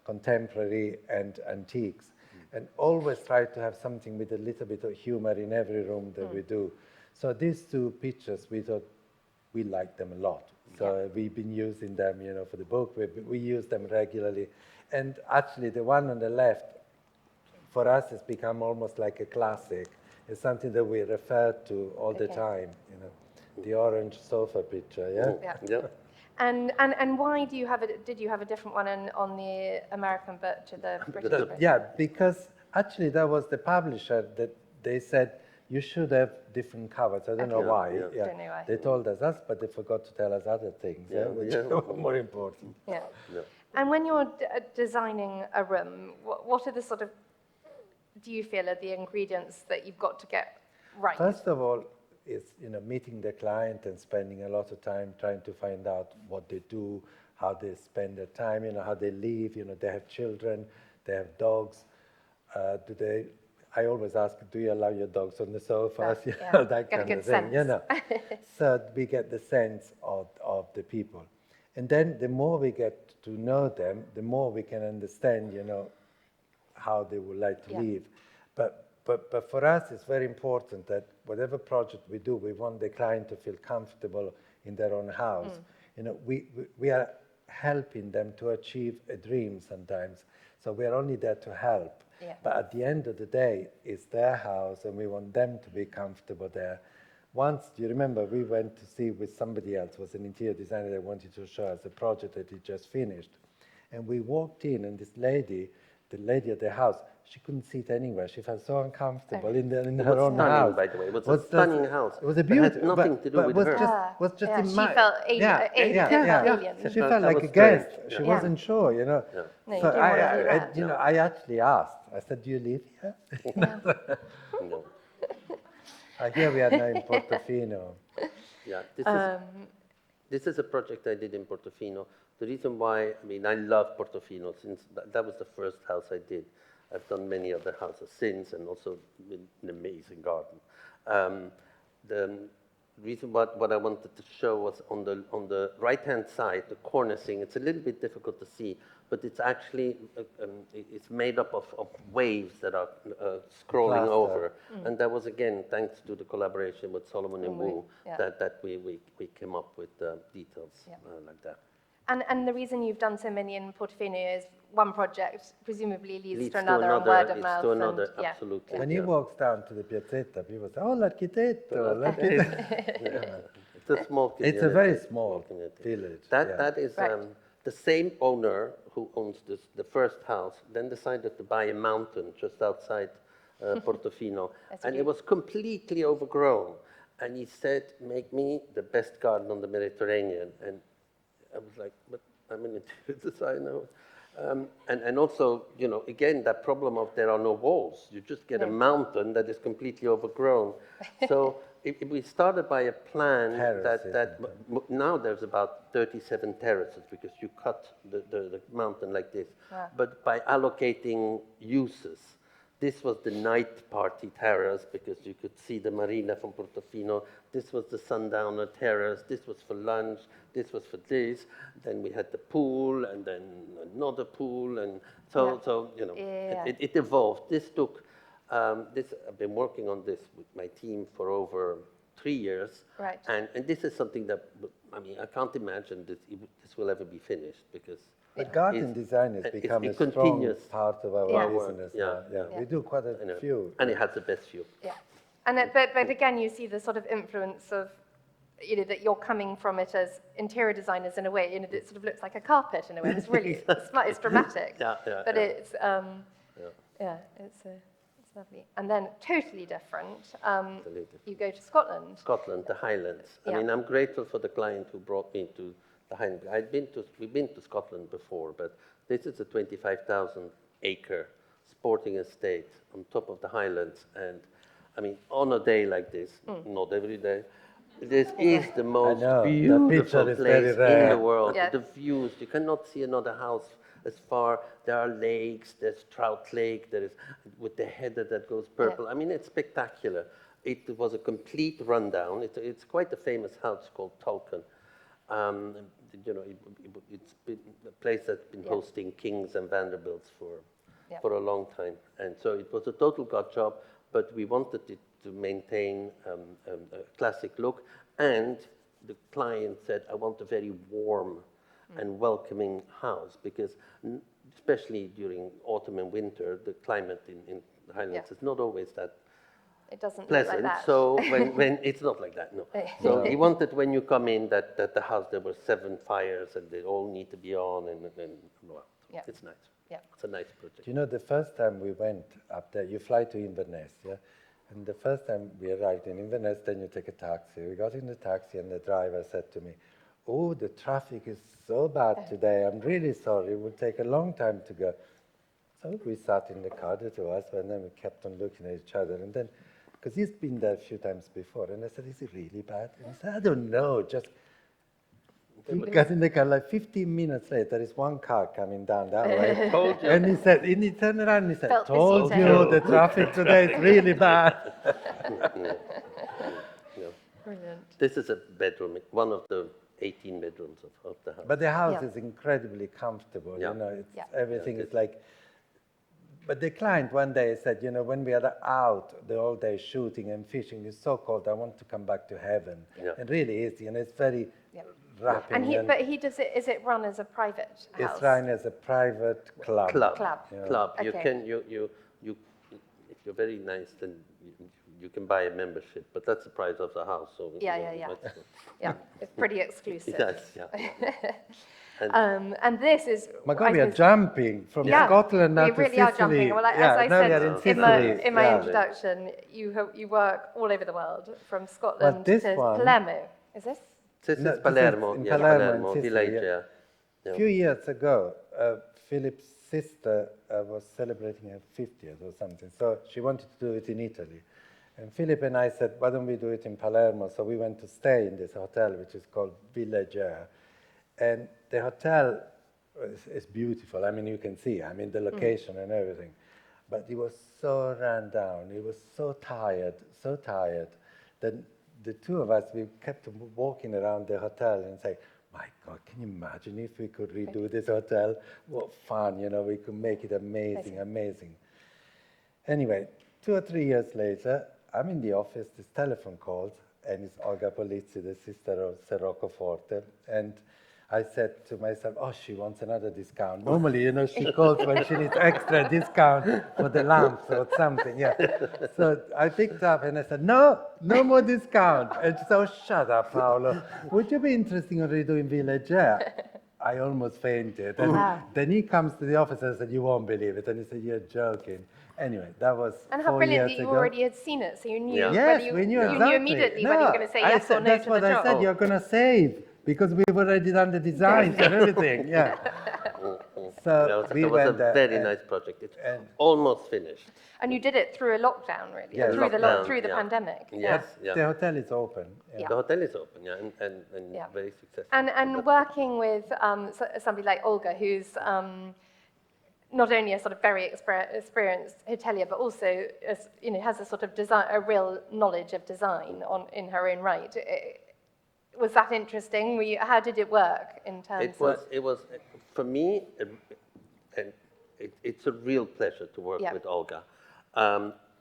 Speaker 3: contemporary and antiques, and always try to have something with a little bit of humor in every room that we do. So these two pictures, we thought we liked them a lot. So we've been using them, for the book. We use them regularly. And actually, the one on the left, for us, has become almost like a classic. It's something that we refer to all the time, the orange sofa picture, yeah?
Speaker 2: Yeah. And why did you have a different one on the American but to the British version?
Speaker 3: Yeah, because actually that was the publisher that they said you should have different covers. I don't know why.
Speaker 4: Yeah.
Speaker 2: Don't know why.
Speaker 3: They told us that, but they forgot to tell us other things, which were more important.
Speaker 2: Yeah.
Speaker 4: Yeah.
Speaker 2: And when you're designing a room, what are the sort of, do you feel, are the ingredients that you've got to get right?
Speaker 3: First of all, it's meeting the client and spending a lot of time trying to find out what they do, how they spend their time, how they live. They have children, they have dogs. I always ask, do you allow your dogs on the sofas? That kind of thing. So we get the sense of the people, and then the more we get to know them, the more we can understand, how they would like to live. But for us, it's very important that whatever project we do, we want the client to feel comfortable in their own house. We are helping them to achieve a dream sometimes. So we are only there to help.
Speaker 2: Yeah.
Speaker 3: But at the end of the day, it's their house, and we want them to be comfortable there. Once, do you remember, we went to see with somebody else, was an interior designer that wanted to show us a project that he just finished. And we walked in, and this lady, the lady at the house, she couldn't sit anywhere. She felt so uncomfortable in
Speaker 4: It
Speaker 3: her
Speaker 4: was
Speaker 3: own
Speaker 4: stunning,
Speaker 3: house.
Speaker 4: by the way. It was a
Speaker 3: Was
Speaker 4: stunning
Speaker 3: just-
Speaker 4: house.
Speaker 3: It was a
Speaker 4: It had
Speaker 3: beautiful,
Speaker 4: nothing to do with
Speaker 3: was
Speaker 4: her.
Speaker 3: just, was just
Speaker 2: Yeah,
Speaker 3: in
Speaker 2: she
Speaker 3: my,
Speaker 2: felt alien.
Speaker 3: She
Speaker 4: That
Speaker 3: felt like
Speaker 4: was
Speaker 3: a guest.
Speaker 4: strange,
Speaker 3: She
Speaker 4: yeah.
Speaker 3: wasn't sure, you know.
Speaker 4: Yeah.
Speaker 2: No, you
Speaker 3: So
Speaker 2: didn't wanna do that.
Speaker 3: you know, I actually asked. I said, "Do you live here?"
Speaker 4: No.
Speaker 3: Here we are now in Portofino.
Speaker 4: Yeah, this is a project I did in Portofino. The reason why, I mean, I love Portofino since that was the first house I did. I've done many other houses since, and also an amazing garden. The reason what I wanted to show was on the right-hand side, the cornicing. It's a little bit difficult to see, but it's actually it's made up of waves that are scrolling
Speaker 3: Plaster.
Speaker 4: over, and that was again thanks to the collaboration with Solomon and Wu
Speaker 2: Yeah.
Speaker 4: that we came up with details like that.
Speaker 2: And the reason you've done so many in Portofino is one project presumably leads to
Speaker 4: To
Speaker 2: another, and word of
Speaker 4: leads
Speaker 2: mouth.
Speaker 4: to another,
Speaker 2: and, yeah.
Speaker 4: absolutely.
Speaker 3: When he walks down to the piazzetta, people say, "Oh, l'architetto, l'architetto."
Speaker 4: It's a small community.
Speaker 3: It's a very small
Speaker 4: community.
Speaker 3: village.
Speaker 4: That is
Speaker 2: Right.
Speaker 4: the same owner who owns the first house, then decided to buy a mountain just outside Portofino, and it was completely overgrown. And he said, "Make me the best garden on the Mediterranean." And I was like, "But I'm an interior designer." And also, you know, again, that problem of there are no walls. You just get a mountain that is completely overgrown. So we started by a plan
Speaker 3: Terraces
Speaker 4: that now there's about 37 terraces because you cut the mountain like this.
Speaker 2: Wow.
Speaker 4: But by allocating uses, this was the night party terrace because you could see the marina from Portofino. This was the sundowner terrace. This was for lunch. This was for this. Then we had the pool, and then another pool, and so you know, it evolved. This took. I've been working on this with my team for over 3 years,
Speaker 2: Right.
Speaker 4: and this is something that I mean I can't imagine that this will ever be finished because.
Speaker 3: But garden
Speaker 4: It's-
Speaker 3: design has
Speaker 4: it's-
Speaker 3: become
Speaker 4: it
Speaker 3: a strong
Speaker 4: continues.
Speaker 3: part of our
Speaker 2: Yeah.
Speaker 3: business now.
Speaker 4: Yeah.
Speaker 3: We do quite a
Speaker 4: You know,
Speaker 3: few.
Speaker 4: and it has the best view.
Speaker 2: Yeah. But again, you see the sort of influence of, you know, that you're coming from it as interior designers in a way, you know, that sort of looks like a carpet in a way. It's really smart, it's dramatic.
Speaker 4: Yeah,
Speaker 2: But
Speaker 4: yeah.
Speaker 2: it's, it's lovely. And then totally different,
Speaker 4: Totally different.
Speaker 2: you go to Scotland.
Speaker 4: Scotland, the Highlands. I
Speaker 2: Yeah.
Speaker 4: mean, I'm grateful for the client who brought me to the Highlands. We've been to Scotland before, but this is a 25,000 acre sporting estate on top of the Highlands. And I mean, on a day like this, not every day, this is the most
Speaker 3: know, the
Speaker 4: beautiful
Speaker 3: picture is very
Speaker 4: place in
Speaker 3: rare.
Speaker 4: the world.
Speaker 2: Yeah.
Speaker 4: The views, you cannot see another house as far. There are lakes, there's Trout Lake, there is with the heather that goes purple. I mean, it's spectacular. It was a complete rundown. It's quite a famous house called Tolkien. You know, it's been a place that's been hosting kings and Vanderbilts for a long time. And so it was a total gut job, but we wanted it to maintain a classic look. And the client said, I want a very warm and welcoming house because especially during autumn and winter, the climate in the Highlands is not always that
Speaker 2: It doesn't
Speaker 4: pleasant.
Speaker 2: look like that.
Speaker 4: So when it's not like that, no. So he wanted when you come in that the house there were 7 fires and they all need to be on and well, it's nice.
Speaker 2: Yeah.
Speaker 4: It's a nice project.
Speaker 3: Do you know, the first time we went up there, you fly to Inverness, yeah? And the first time we arrived in Inverness, then you take a taxi. We got in the taxi and the driver said to me, "Oh, the traffic is so bad today. I'm really sorry. It will take a long time to go." So we sat in the car, the two of us, and then we kept on looking at each other. And then, because he's been there a few times before, and I said, "Is it really bad?" And he said, "I don't know, just..." We got in the car, like 15 minutes later, there is one car coming down that way.
Speaker 4: Told you.
Speaker 3: And he said, and he turned around and he said,
Speaker 2: Felt the
Speaker 3: "Told
Speaker 2: seat
Speaker 3: you,
Speaker 2: ahead."
Speaker 3: the traffic today is really bad."
Speaker 2: Brilliant.
Speaker 4: This is a bedroom, one of the 18 bedrooms of the house.
Speaker 3: But the house
Speaker 2: Yeah.
Speaker 3: is incredibly comfortable,
Speaker 4: Yeah.
Speaker 3: you know, it's,
Speaker 2: Yeah.
Speaker 3: everything
Speaker 4: Yeah,
Speaker 3: is like, but the client one day said, "You know, when we are out the whole day shooting and fishing, it's so cold, I want to come back to heaven."
Speaker 4: Yeah.
Speaker 3: It really is, you know, it's very wrapping.
Speaker 2: And but he does it, is it run as a private house?
Speaker 3: It's run as a private club.
Speaker 2: Club.
Speaker 3: Yeah.
Speaker 4: Club. You
Speaker 2: Okay.
Speaker 4: can, you if you're very nice, then you can buy a membership, but that's the price of the house. So
Speaker 2: Yeah. Yeah, it's pretty exclusive.
Speaker 4: Yes, yeah.
Speaker 2: And this is...
Speaker 3: My God,
Speaker 2: I
Speaker 3: we are
Speaker 2: suppose-
Speaker 3: jumping from
Speaker 2: Yeah,
Speaker 3: Scotland now
Speaker 2: we
Speaker 3: to
Speaker 2: really
Speaker 3: Sicily.
Speaker 2: are jumping. Well, as I
Speaker 3: now we are
Speaker 2: said
Speaker 3: in Sicily.
Speaker 2: in my
Speaker 3: yeah.
Speaker 2: introduction, you work all over the world, from
Speaker 3: Well,
Speaker 2: Scotland
Speaker 3: this
Speaker 2: to
Speaker 3: one-
Speaker 2: Palermo. Is this?
Speaker 4: This
Speaker 3: No,
Speaker 4: is
Speaker 3: this is
Speaker 4: Palermo.
Speaker 3: in
Speaker 4: Yes,
Speaker 3: Palermo, in Sicily,
Speaker 4: Village,
Speaker 3: yeah.
Speaker 4: yeah.
Speaker 3: A few years ago, Philip's sister was celebrating her 50th or something, so she wanted to do it in Italy. And Philip and I said, why don't we do it in Palermo? So we went to stay in this hotel, which is called Village. And the hotel is beautiful. I mean, you can see, I mean, the location and everything. But it was so run down. It was so tired, that the two of us, we kept walking around the hotel and saying, my God, can you imagine if we could redo this hotel? What fun, you know, we could make it amazing. Anyway, 2 or 3 years later, I'm in the office, this telephone calls, and it's Olga Polizzi, the sister of Sir Roccoforte. And I said to myself, oh, she wants another discount. Normally, you know, she calls when she needs extra discount for the lamps or something, yeah. So I picked up and I said, no more discount. And she said, oh, shut up, Paolo. Would you be interested in redoing Village Air? I almost fainted. And then he comes to the office and said, you won't believe it. And he said, you're joking. Anyway, that was
Speaker 2: And how
Speaker 3: 4
Speaker 2: brilliant
Speaker 3: years
Speaker 2: that you
Speaker 3: ago.
Speaker 2: already had seen it, so you knew
Speaker 4: Yeah.
Speaker 2: whether
Speaker 3: Yes,
Speaker 2: you,
Speaker 3: we knew
Speaker 2: you
Speaker 3: exactly.
Speaker 2: knew immediately whether you were going to say yes or no
Speaker 3: that's
Speaker 2: to
Speaker 3: what
Speaker 2: the
Speaker 3: I
Speaker 2: job.
Speaker 3: said, you're going to save, because we've already done the designs and everything, yeah. So we
Speaker 4: It was a
Speaker 3: went there.
Speaker 4: very
Speaker 3: and-
Speaker 4: nice project. It's
Speaker 3: and-
Speaker 4: almost finished.
Speaker 2: And you did it through a lockdown, really,
Speaker 3: Yeah,
Speaker 2: through the
Speaker 4: yeah.
Speaker 2: pandemic.
Speaker 4: Yes,
Speaker 3: The
Speaker 4: yeah.
Speaker 3: hotel is open. Yeah.
Speaker 4: The hotel is open, yeah, and
Speaker 2: Yeah.
Speaker 4: very successful.
Speaker 2: And working with somebody like Olga, who's not only a sort of very experienced hotelier, but also has a sort of a real knowledge of design in her own right. Was that interesting? How did it work in terms of?
Speaker 4: It was for me, and it's a real pleasure to work
Speaker 2: Yeah.
Speaker 4: with Olga.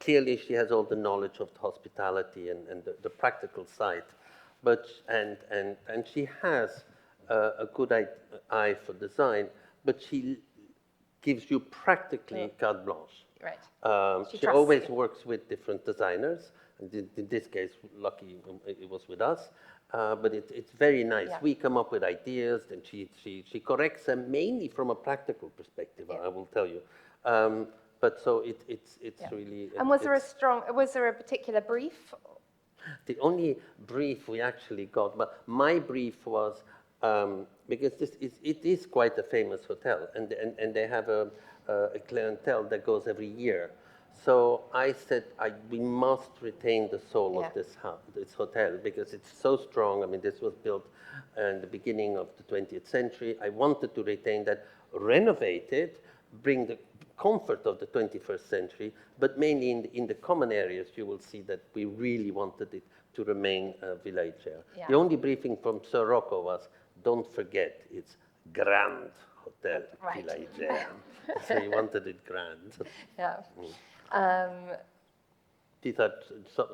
Speaker 4: Clearly, she has all the knowledge of hospitality and the practical side, but and she has a good eye for design, but she gives you practically carte blanche.
Speaker 2: Right.
Speaker 4: She
Speaker 2: trusts
Speaker 4: always
Speaker 2: you.
Speaker 4: works with different designers. And in this case, lucky it was with us. But it's very nice.
Speaker 2: Yeah.
Speaker 4: We come up with ideas, and she corrects them mainly from a practical perspective.
Speaker 2: Yeah.
Speaker 4: I will tell you. But so it's
Speaker 2: Yeah.
Speaker 4: really.
Speaker 2: And was there a particular brief?
Speaker 4: The only brief we actually got, but my brief was because it is quite a famous hotel, and they have a clientele that goes every year. So I said we must retain the soul
Speaker 2: Yeah.
Speaker 4: of this hotel, because it's so strong. I mean, this was built in the beginning of the 20th century. I wanted to retain that, renovate it, bring the comfort of the 21st century, but mainly in the common areas, you will see that we really wanted it to remain Village Air.
Speaker 2: Yeah.
Speaker 4: The only briefing from Sir Rocco was, don't forget, it's Grand Hotel
Speaker 2: Right.
Speaker 4: Village Air. So he wanted it grand.
Speaker 2: Yeah.
Speaker 4: These are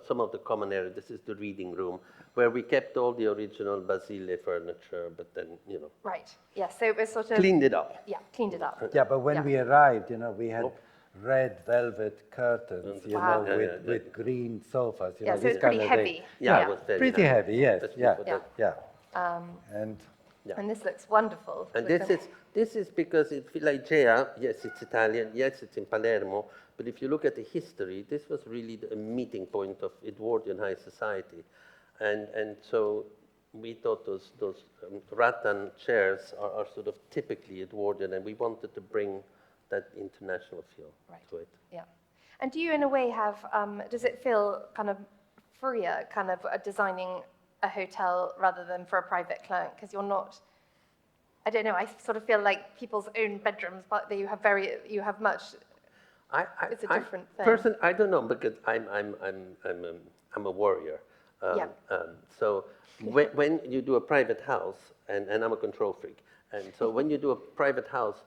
Speaker 4: some of the common areas. This is the reading room, where we kept all the original Basile furniture, but then,
Speaker 2: Right. Yeah. So it was sort of
Speaker 4: cleaned it up.
Speaker 2: Yeah, cleaned it up.
Speaker 3: Yeah, but when
Speaker 2: Yeah.
Speaker 3: we arrived, we had red velvet curtains,
Speaker 2: Wow.
Speaker 3: with green sofas.
Speaker 2: Yeah, so
Speaker 3: this
Speaker 2: it's pretty
Speaker 3: kind of thing.
Speaker 2: heavy.
Speaker 4: Yeah,
Speaker 2: Yeah.
Speaker 4: it was very
Speaker 3: Pretty
Speaker 4: nice.
Speaker 3: heavy, yes,
Speaker 4: Especially
Speaker 3: yeah,
Speaker 4: for
Speaker 2: Yeah.
Speaker 4: the-
Speaker 3: yeah. And
Speaker 4: Yeah.
Speaker 2: And this looks wonderful.
Speaker 4: And
Speaker 2: with
Speaker 4: this is because it's Village Air. Yes, it's Italian. Yes, it's in Palermo. But if you look at the history, this was really a meeting point of Edwardian high society, and so we thought those rattan chairs are sort of typically Edwardian, and we wanted to bring that international feel
Speaker 2: Right.
Speaker 4: to it.
Speaker 2: Yeah. And do you, in a way, have, does it feel kind of freer, kind of designing a hotel rather than for a private client? Because you're not, I don't know, I sort of feel like people's own bedrooms, but you have much, it's a different thing.
Speaker 4: I don't know, because I'm a warrior.
Speaker 2: Yeah.
Speaker 4: So when you do a private house, and I'm a control freak, and so when you do a private house,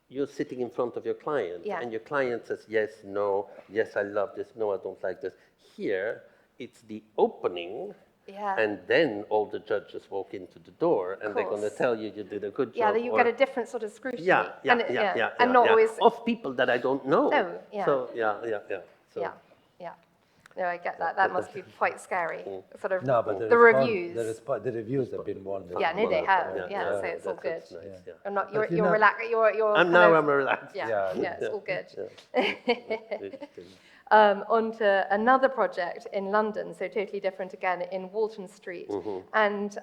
Speaker 4: you're sitting in front of your client,
Speaker 2: Yeah.
Speaker 4: and your client says yes, no, yes, I love this, no, I don't like this. Here, it's the opening.
Speaker 2: Yeah.
Speaker 4: And then all the judges walk into the door, and they're going to
Speaker 2: course.
Speaker 4: tell you did a good job.
Speaker 2: Yeah, that you
Speaker 4: or-
Speaker 2: get a different sort of scrutiny.
Speaker 4: yeah,
Speaker 2: And not
Speaker 4: yeah.
Speaker 2: always,
Speaker 4: Of people that I don't know.
Speaker 2: No, yeah.
Speaker 4: So, yeah. So,
Speaker 2: yeah. No, I get that. That must be quite scary. Sort of
Speaker 3: No, but
Speaker 2: the reviews.
Speaker 3: The reviews have been wonderful.
Speaker 2: Yeah, no, they have.
Speaker 4: Yeah,
Speaker 2: Yeah,
Speaker 4: yeah,
Speaker 2: so it's all good.
Speaker 4: that's nice, yeah.
Speaker 2: And not,
Speaker 3: But
Speaker 2: you're
Speaker 3: you know-
Speaker 2: relaxed. You're
Speaker 4: I'm
Speaker 2: kind of-
Speaker 4: relaxed.
Speaker 2: Yeah,
Speaker 3: Yeah,
Speaker 2: yeah, it's all good.
Speaker 4: Yeah.
Speaker 2: On to another project in London, so totally different again, in Walton Street. And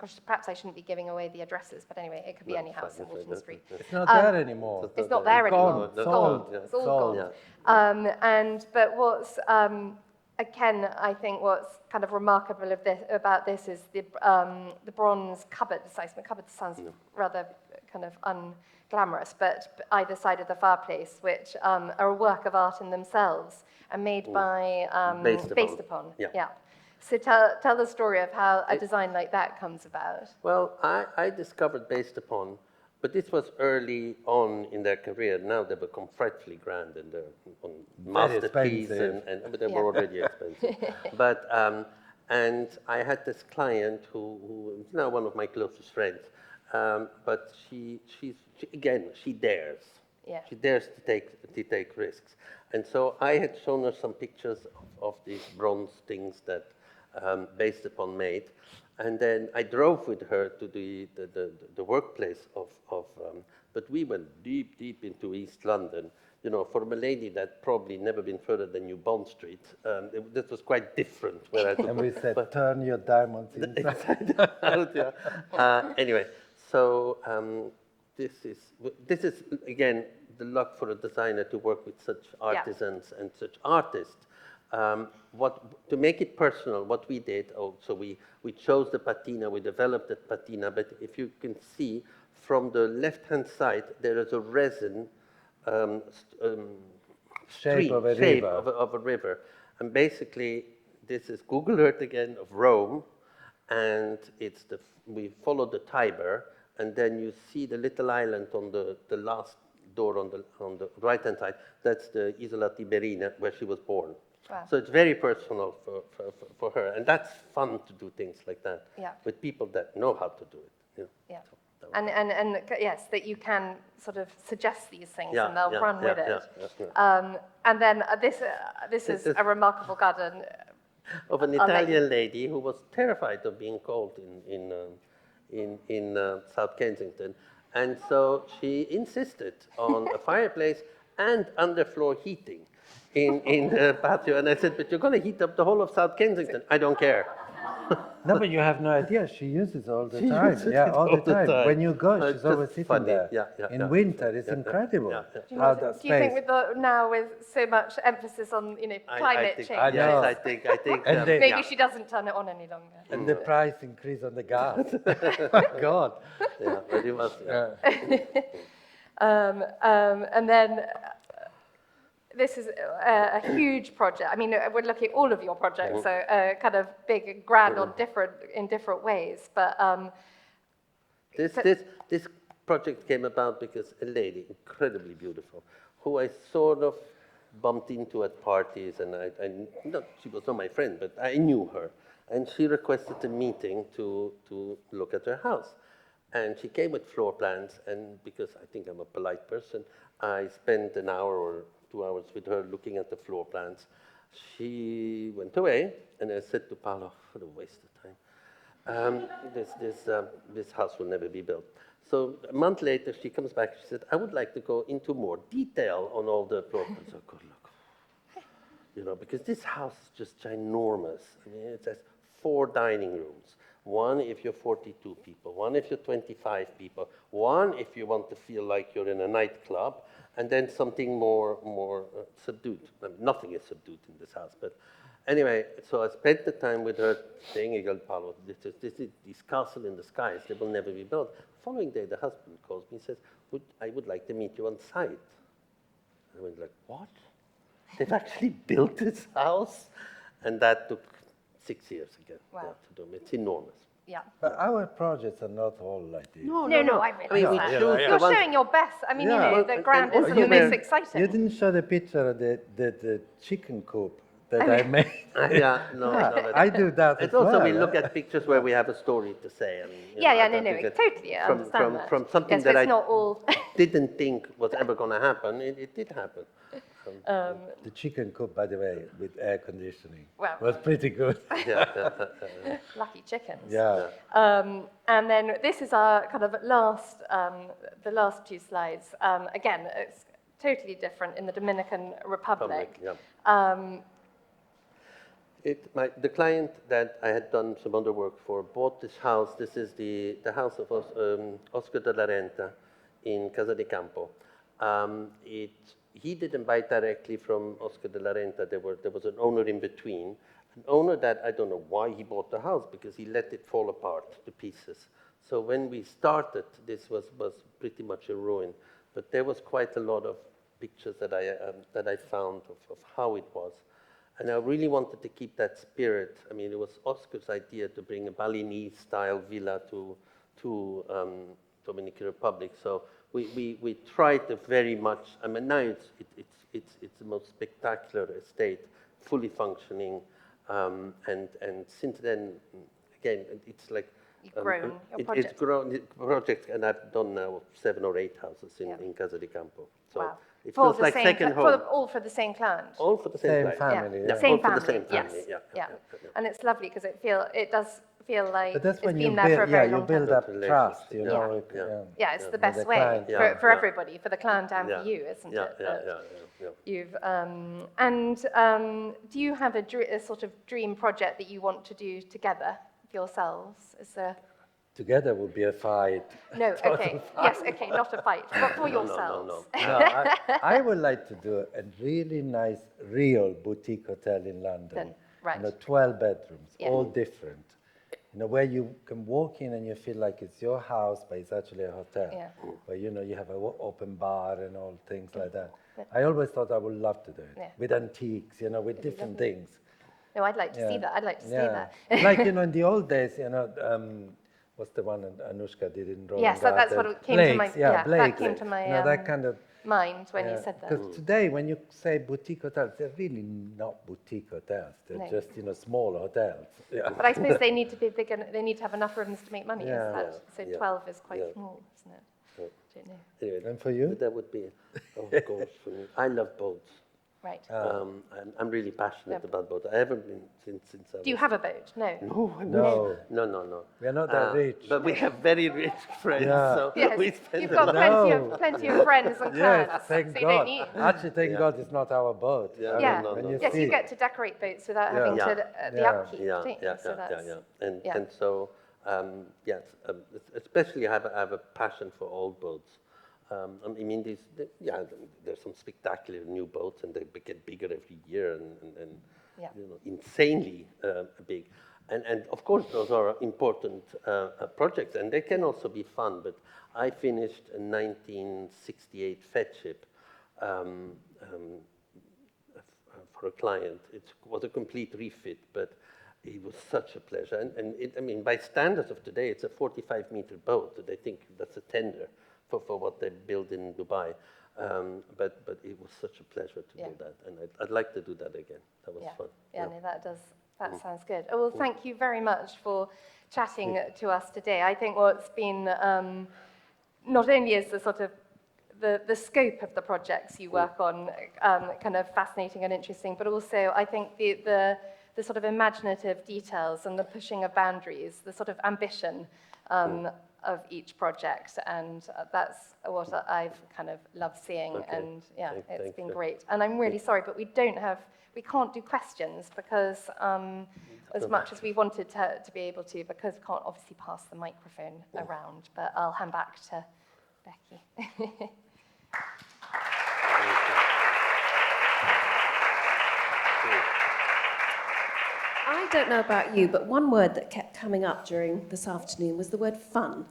Speaker 2: gosh, perhaps I shouldn't be giving away the addresses, but anyway, it could be any house in Walton Street.
Speaker 3: It's not there anymore.
Speaker 2: It's not there anymore.
Speaker 3: Gone,
Speaker 2: It's
Speaker 3: sold,
Speaker 2: gone. It's all
Speaker 3: sold.
Speaker 2: gone. But what's again, I think what's kind of remarkable about this is the bronze cupboard, the seismic cupboard. Sounds rather kind of unglamorous, but either side of the fireplace, which are a work of art in themselves and made by based upon.
Speaker 4: Yeah.
Speaker 2: So tell the story of how a design like that comes about.
Speaker 4: Well, I discovered Based Upon, but this was early on in their career. Now they become frightfully grand and they're on masterpiece,
Speaker 3: expensive.
Speaker 4: but they were already expensive. But and I had this client who is now one of my closest friends. But she dares.
Speaker 2: Yeah.
Speaker 4: She dares to take risks. And so I had shown her some pictures of these bronze things that Based Upon made. And then I drove with her to the workplace but we went deep into East London. You know, for a lady that probably never been further than New Bond Street, this was quite different. Where I
Speaker 3: And we said, turn your diamonds inside.
Speaker 4: out, yeah. Anyway, so this is again the luck for a designer to work with such artisans and such artists. To make it personal, what we did, so we chose the patina, we developed the patina, but if you can see from the left-hand side, there is a resin
Speaker 3: Shape of a
Speaker 4: shape
Speaker 3: river.
Speaker 4: of a river. And basically, this is Google Earth again of Rome, and we follow the Tiber, and then you see the little island on the last door on the right-hand side. That's the Isola Tiberina, where she was born.
Speaker 2: Wow.
Speaker 4: So it's very personal for her, and that's fun to do things like that with people that know how to do it. You know?
Speaker 2: Yeah.
Speaker 4: So that was-
Speaker 2: And yes, that you can sort of suggest these things and they'll run with it. And then this is a remarkable garden.
Speaker 4: Of an Italian lady who was terrified of being cold in South Kensington, and so she insisted on a fireplace and underfloor heating in the patio. And I said, but you're going to heat up the whole of South Kensington. I don't care.
Speaker 3: No, but you have no idea. She uses all the time. Yeah, all the time. When you go,
Speaker 4: It's
Speaker 3: she's always
Speaker 4: just
Speaker 3: sitting
Speaker 4: funny.
Speaker 3: there.
Speaker 4: Yeah,
Speaker 3: In
Speaker 4: yeah.
Speaker 3: winter, it's incredible.
Speaker 4: yeah.
Speaker 3: How that
Speaker 2: Do you think
Speaker 3: space.
Speaker 2: now with so much emphasis on climate change,
Speaker 3: I know.
Speaker 4: Yes, I think.
Speaker 3: And they-
Speaker 2: maybe she doesn't turn it on any longer?
Speaker 3: And the price increase on the gas. God.
Speaker 4: Yeah, but it was.
Speaker 2: And then this is a huge project. I mean, we're looking at all of your projects, so kind of big and grand in different ways. But
Speaker 4: This project came about because a lady, incredibly beautiful, who I sort of bumped into at parties, and she was not my friend, but I knew her, and she requested a meeting to look at her house. And she came with floor plans, and because I think I'm a polite person, I spent an hour or 2 hours with her looking at the floor plans. She went away, and I said to Paolo, what a waste of time. This house will never be built. So a month later, she comes back, she said, I would like to go into more detail on all the floor plans. Oh, good luck. You know, because this house is just ginormous. I mean, it has 4 dining rooms. One if you're 42 people, one if you're 25 people, one if you want to feel like you're in a nightclub, and then something more subdued. I mean, nothing is subdued in this house, but anyway, so I spent the time with her saying, Paolo, this is this castle in the skies, they will never be built. The following day, the husband calls me and says, I would like to meet you on site. I went like, what? They've actually built this house? And that took 6 years again.
Speaker 2: Wow.
Speaker 4: To do. It's enormous.
Speaker 2: yeah.
Speaker 3: But our projects are not all like this.
Speaker 2: No, I realize
Speaker 4: I mean, we
Speaker 2: that.
Speaker 4: choose the
Speaker 2: You're
Speaker 4: ones-
Speaker 2: showing your best. I mean,
Speaker 3: Yeah.
Speaker 2: the
Speaker 4: and-
Speaker 2: grandest
Speaker 4: and
Speaker 2: and the
Speaker 4: you
Speaker 2: most
Speaker 4: know,
Speaker 2: exciting.
Speaker 3: You didn't show the picture of the chicken coop that I made.
Speaker 4: No.
Speaker 3: I do that
Speaker 4: And
Speaker 3: as
Speaker 4: also,
Speaker 3: well,
Speaker 4: we look at pictures where we have a story to say. I mean, you know, I don't think that
Speaker 2: totally. I understand that.
Speaker 4: From something
Speaker 2: Yes, but
Speaker 4: that
Speaker 2: it's
Speaker 4: I
Speaker 2: not all.
Speaker 4: didn't think was ever going to happen, it did happen.
Speaker 3: The chicken coop, by the way, with air conditioning,
Speaker 2: Wow.
Speaker 3: was pretty good.
Speaker 2: Lucky chickens.
Speaker 3: Yeah.
Speaker 2: And then this is our kind of the last two slides. Again, it's totally different in the Dominican Republic.
Speaker 4: The client that I had done some other work for bought this house. This is the house of Oscar de la Renta in Casa de Campo. He didn't buy directly from Oscar de la Renta. There was an owner in between, an owner that I don't know why he bought the house, because he let it fall apart to pieces. So when we started, this was pretty much a ruin. But there was quite a lot of pictures that I found of how it was. And I really wanted to keep that spirit. I mean, it was Oscar's idea to bring a Balinese-style villa to Dominican Republic. So we tried to very much. I mean, now it's the most spectacular estate, fully functioning, and since then, again, it's like
Speaker 2: You've grown your project.
Speaker 4: It's grown project, and I've done now 7 or 8 houses in Casa de Campo. So
Speaker 2: wow.
Speaker 4: it
Speaker 2: For
Speaker 4: feels
Speaker 2: the
Speaker 4: like
Speaker 2: same
Speaker 4: second home.
Speaker 2: all for the same client.
Speaker 4: All for the same client.
Speaker 3: family.
Speaker 2: Yeah.
Speaker 3: Yeah.
Speaker 2: Same
Speaker 4: all for
Speaker 2: family.
Speaker 4: the same family.
Speaker 2: Yes.
Speaker 4: Yeah.
Speaker 2: And it's lovely because it does feel like
Speaker 3: But that's
Speaker 2: it's
Speaker 3: when
Speaker 2: been
Speaker 3: you
Speaker 2: there for a
Speaker 3: build,
Speaker 2: very
Speaker 3: you
Speaker 2: long
Speaker 3: build
Speaker 2: time.
Speaker 3: up trust, you
Speaker 4: Yeah.
Speaker 3: know.
Speaker 2: Yeah, it's the
Speaker 3: with
Speaker 2: best
Speaker 3: the
Speaker 2: way
Speaker 3: client.
Speaker 2: for
Speaker 4: Yeah.
Speaker 2: everybody, for the client and for you, isn't it? That You've do you have a sort of dream project that you want to do together for yourselves? Is there?
Speaker 3: Together would be a fight.
Speaker 2: No, okay, yes, okay, not a fight, but for yourselves.
Speaker 3: No, I would like to do a really nice, real boutique hotel in London.
Speaker 2: Right.
Speaker 3: You know, 12 bedrooms,
Speaker 2: Yeah.
Speaker 3: all different. You know, where you can walk in and you feel like it's your house, but it's actually a hotel.
Speaker 2: Yeah.
Speaker 3: Where, you know, you have an open bar and all things like that. I always thought I would love to do it.
Speaker 2: Yeah.
Speaker 3: With antiques, you know, with different things.
Speaker 2: No, I'd like to see that. I'd like to see that.
Speaker 3: Like, you know, in the old days, you know, what's the one that Anushka did in Roland
Speaker 2: Yes, that's what
Speaker 3: Garden?
Speaker 2: came to my-
Speaker 3: Blake's,
Speaker 2: yeah, that
Speaker 3: Blake's.
Speaker 2: came to my,
Speaker 3: You know, that kind of.
Speaker 2: mind when you said that.
Speaker 3: Because today, when you say boutique hotels, they're really not boutique hotels. They're
Speaker 2: No.
Speaker 3: just, you know, small hotels. Yeah.
Speaker 2: But I suppose they need to be big and they need to have enough rooms to make money.
Speaker 3: Yeah.
Speaker 2: Is that? So
Speaker 4: Yeah.
Speaker 2: 12 is quite
Speaker 4: Yeah.
Speaker 2: small, isn't it?
Speaker 4: Yeah.
Speaker 2: Don't know.
Speaker 4: Anyway,
Speaker 3: And for you?
Speaker 4: that would be, of course, for me. I love boats.
Speaker 2: Right.
Speaker 4: I'm really passionate about boats. I haven't been since I was.
Speaker 2: Do you have a boat? No.
Speaker 4: No, I
Speaker 3: No.
Speaker 4: wish. No.
Speaker 3: We are not that rich.
Speaker 4: But we have very rich friends,
Speaker 3: Yeah.
Speaker 4: so
Speaker 2: Yes,
Speaker 4: we spend
Speaker 2: you've
Speaker 4: a
Speaker 2: got
Speaker 4: lot.
Speaker 2: plenty of friends and clients,
Speaker 3: Yes, thank
Speaker 2: so you
Speaker 3: God.
Speaker 2: don't need.
Speaker 3: Actually, thank God it's not our boat.
Speaker 4: Yeah,
Speaker 3: I mean,
Speaker 2: Yeah.
Speaker 3: when
Speaker 2: Yes,
Speaker 3: see
Speaker 2: you
Speaker 3: it.
Speaker 2: get to decorate boats without
Speaker 3: Yeah.
Speaker 2: having
Speaker 4: Yeah.
Speaker 2: to the
Speaker 3: Yeah.
Speaker 2: upkeep, don't you? So that's, yeah.
Speaker 4: And so, yes, especially I have a passion for old boats. I mean, there's some spectacular new boats, and they get bigger every year, and
Speaker 2: Yeah.
Speaker 4: you know, insanely big. And of course, those are important projects, and they can also be fun. But I finished a 1968 Fed ship for a client. It was a complete refit, but it was such a pleasure. And I mean, by standards of today, it's a 45-meter boat. They think that's a tender for what they build in Dubai. But it was such a pleasure to do that, and I'd like to do that again. That was fun.
Speaker 2: Yeah, no, that sounds good. Oh, well, thank you very much for chatting to us today. I think what's been, not only is the sort of the scope of the projects you work on kind of fascinating and interesting, but also I think the sort of imaginative details and the pushing of boundaries, the sort of ambition of each project, and that's what I've kind of loved seeing, and yeah, it's been great. And I'm really sorry, but we can't do questions because as much as we wanted to be able to, because we can't obviously pass the microphone around, but I'll hand back to Becky.
Speaker 1: I don't know about you, but one word that kept coming up during this afternoon was the word fun.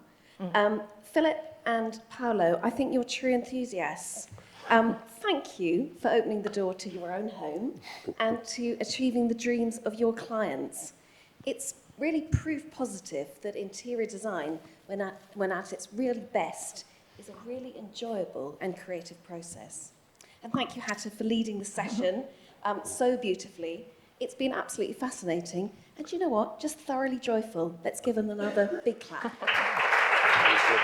Speaker 1: Philip and Paolo, I think you're true enthusiasts. Thank you for opening the door to your own home and to achieving the dreams of your clients. It's really proof positive that interior design, when at its really best, is a really enjoyable and creative process. And thank you, Hatta, for leading the session so beautifully. It's been absolutely fascinating. And you know what? Just thoroughly joyful. Let's give them another big clap.
Speaker 4: Thank you.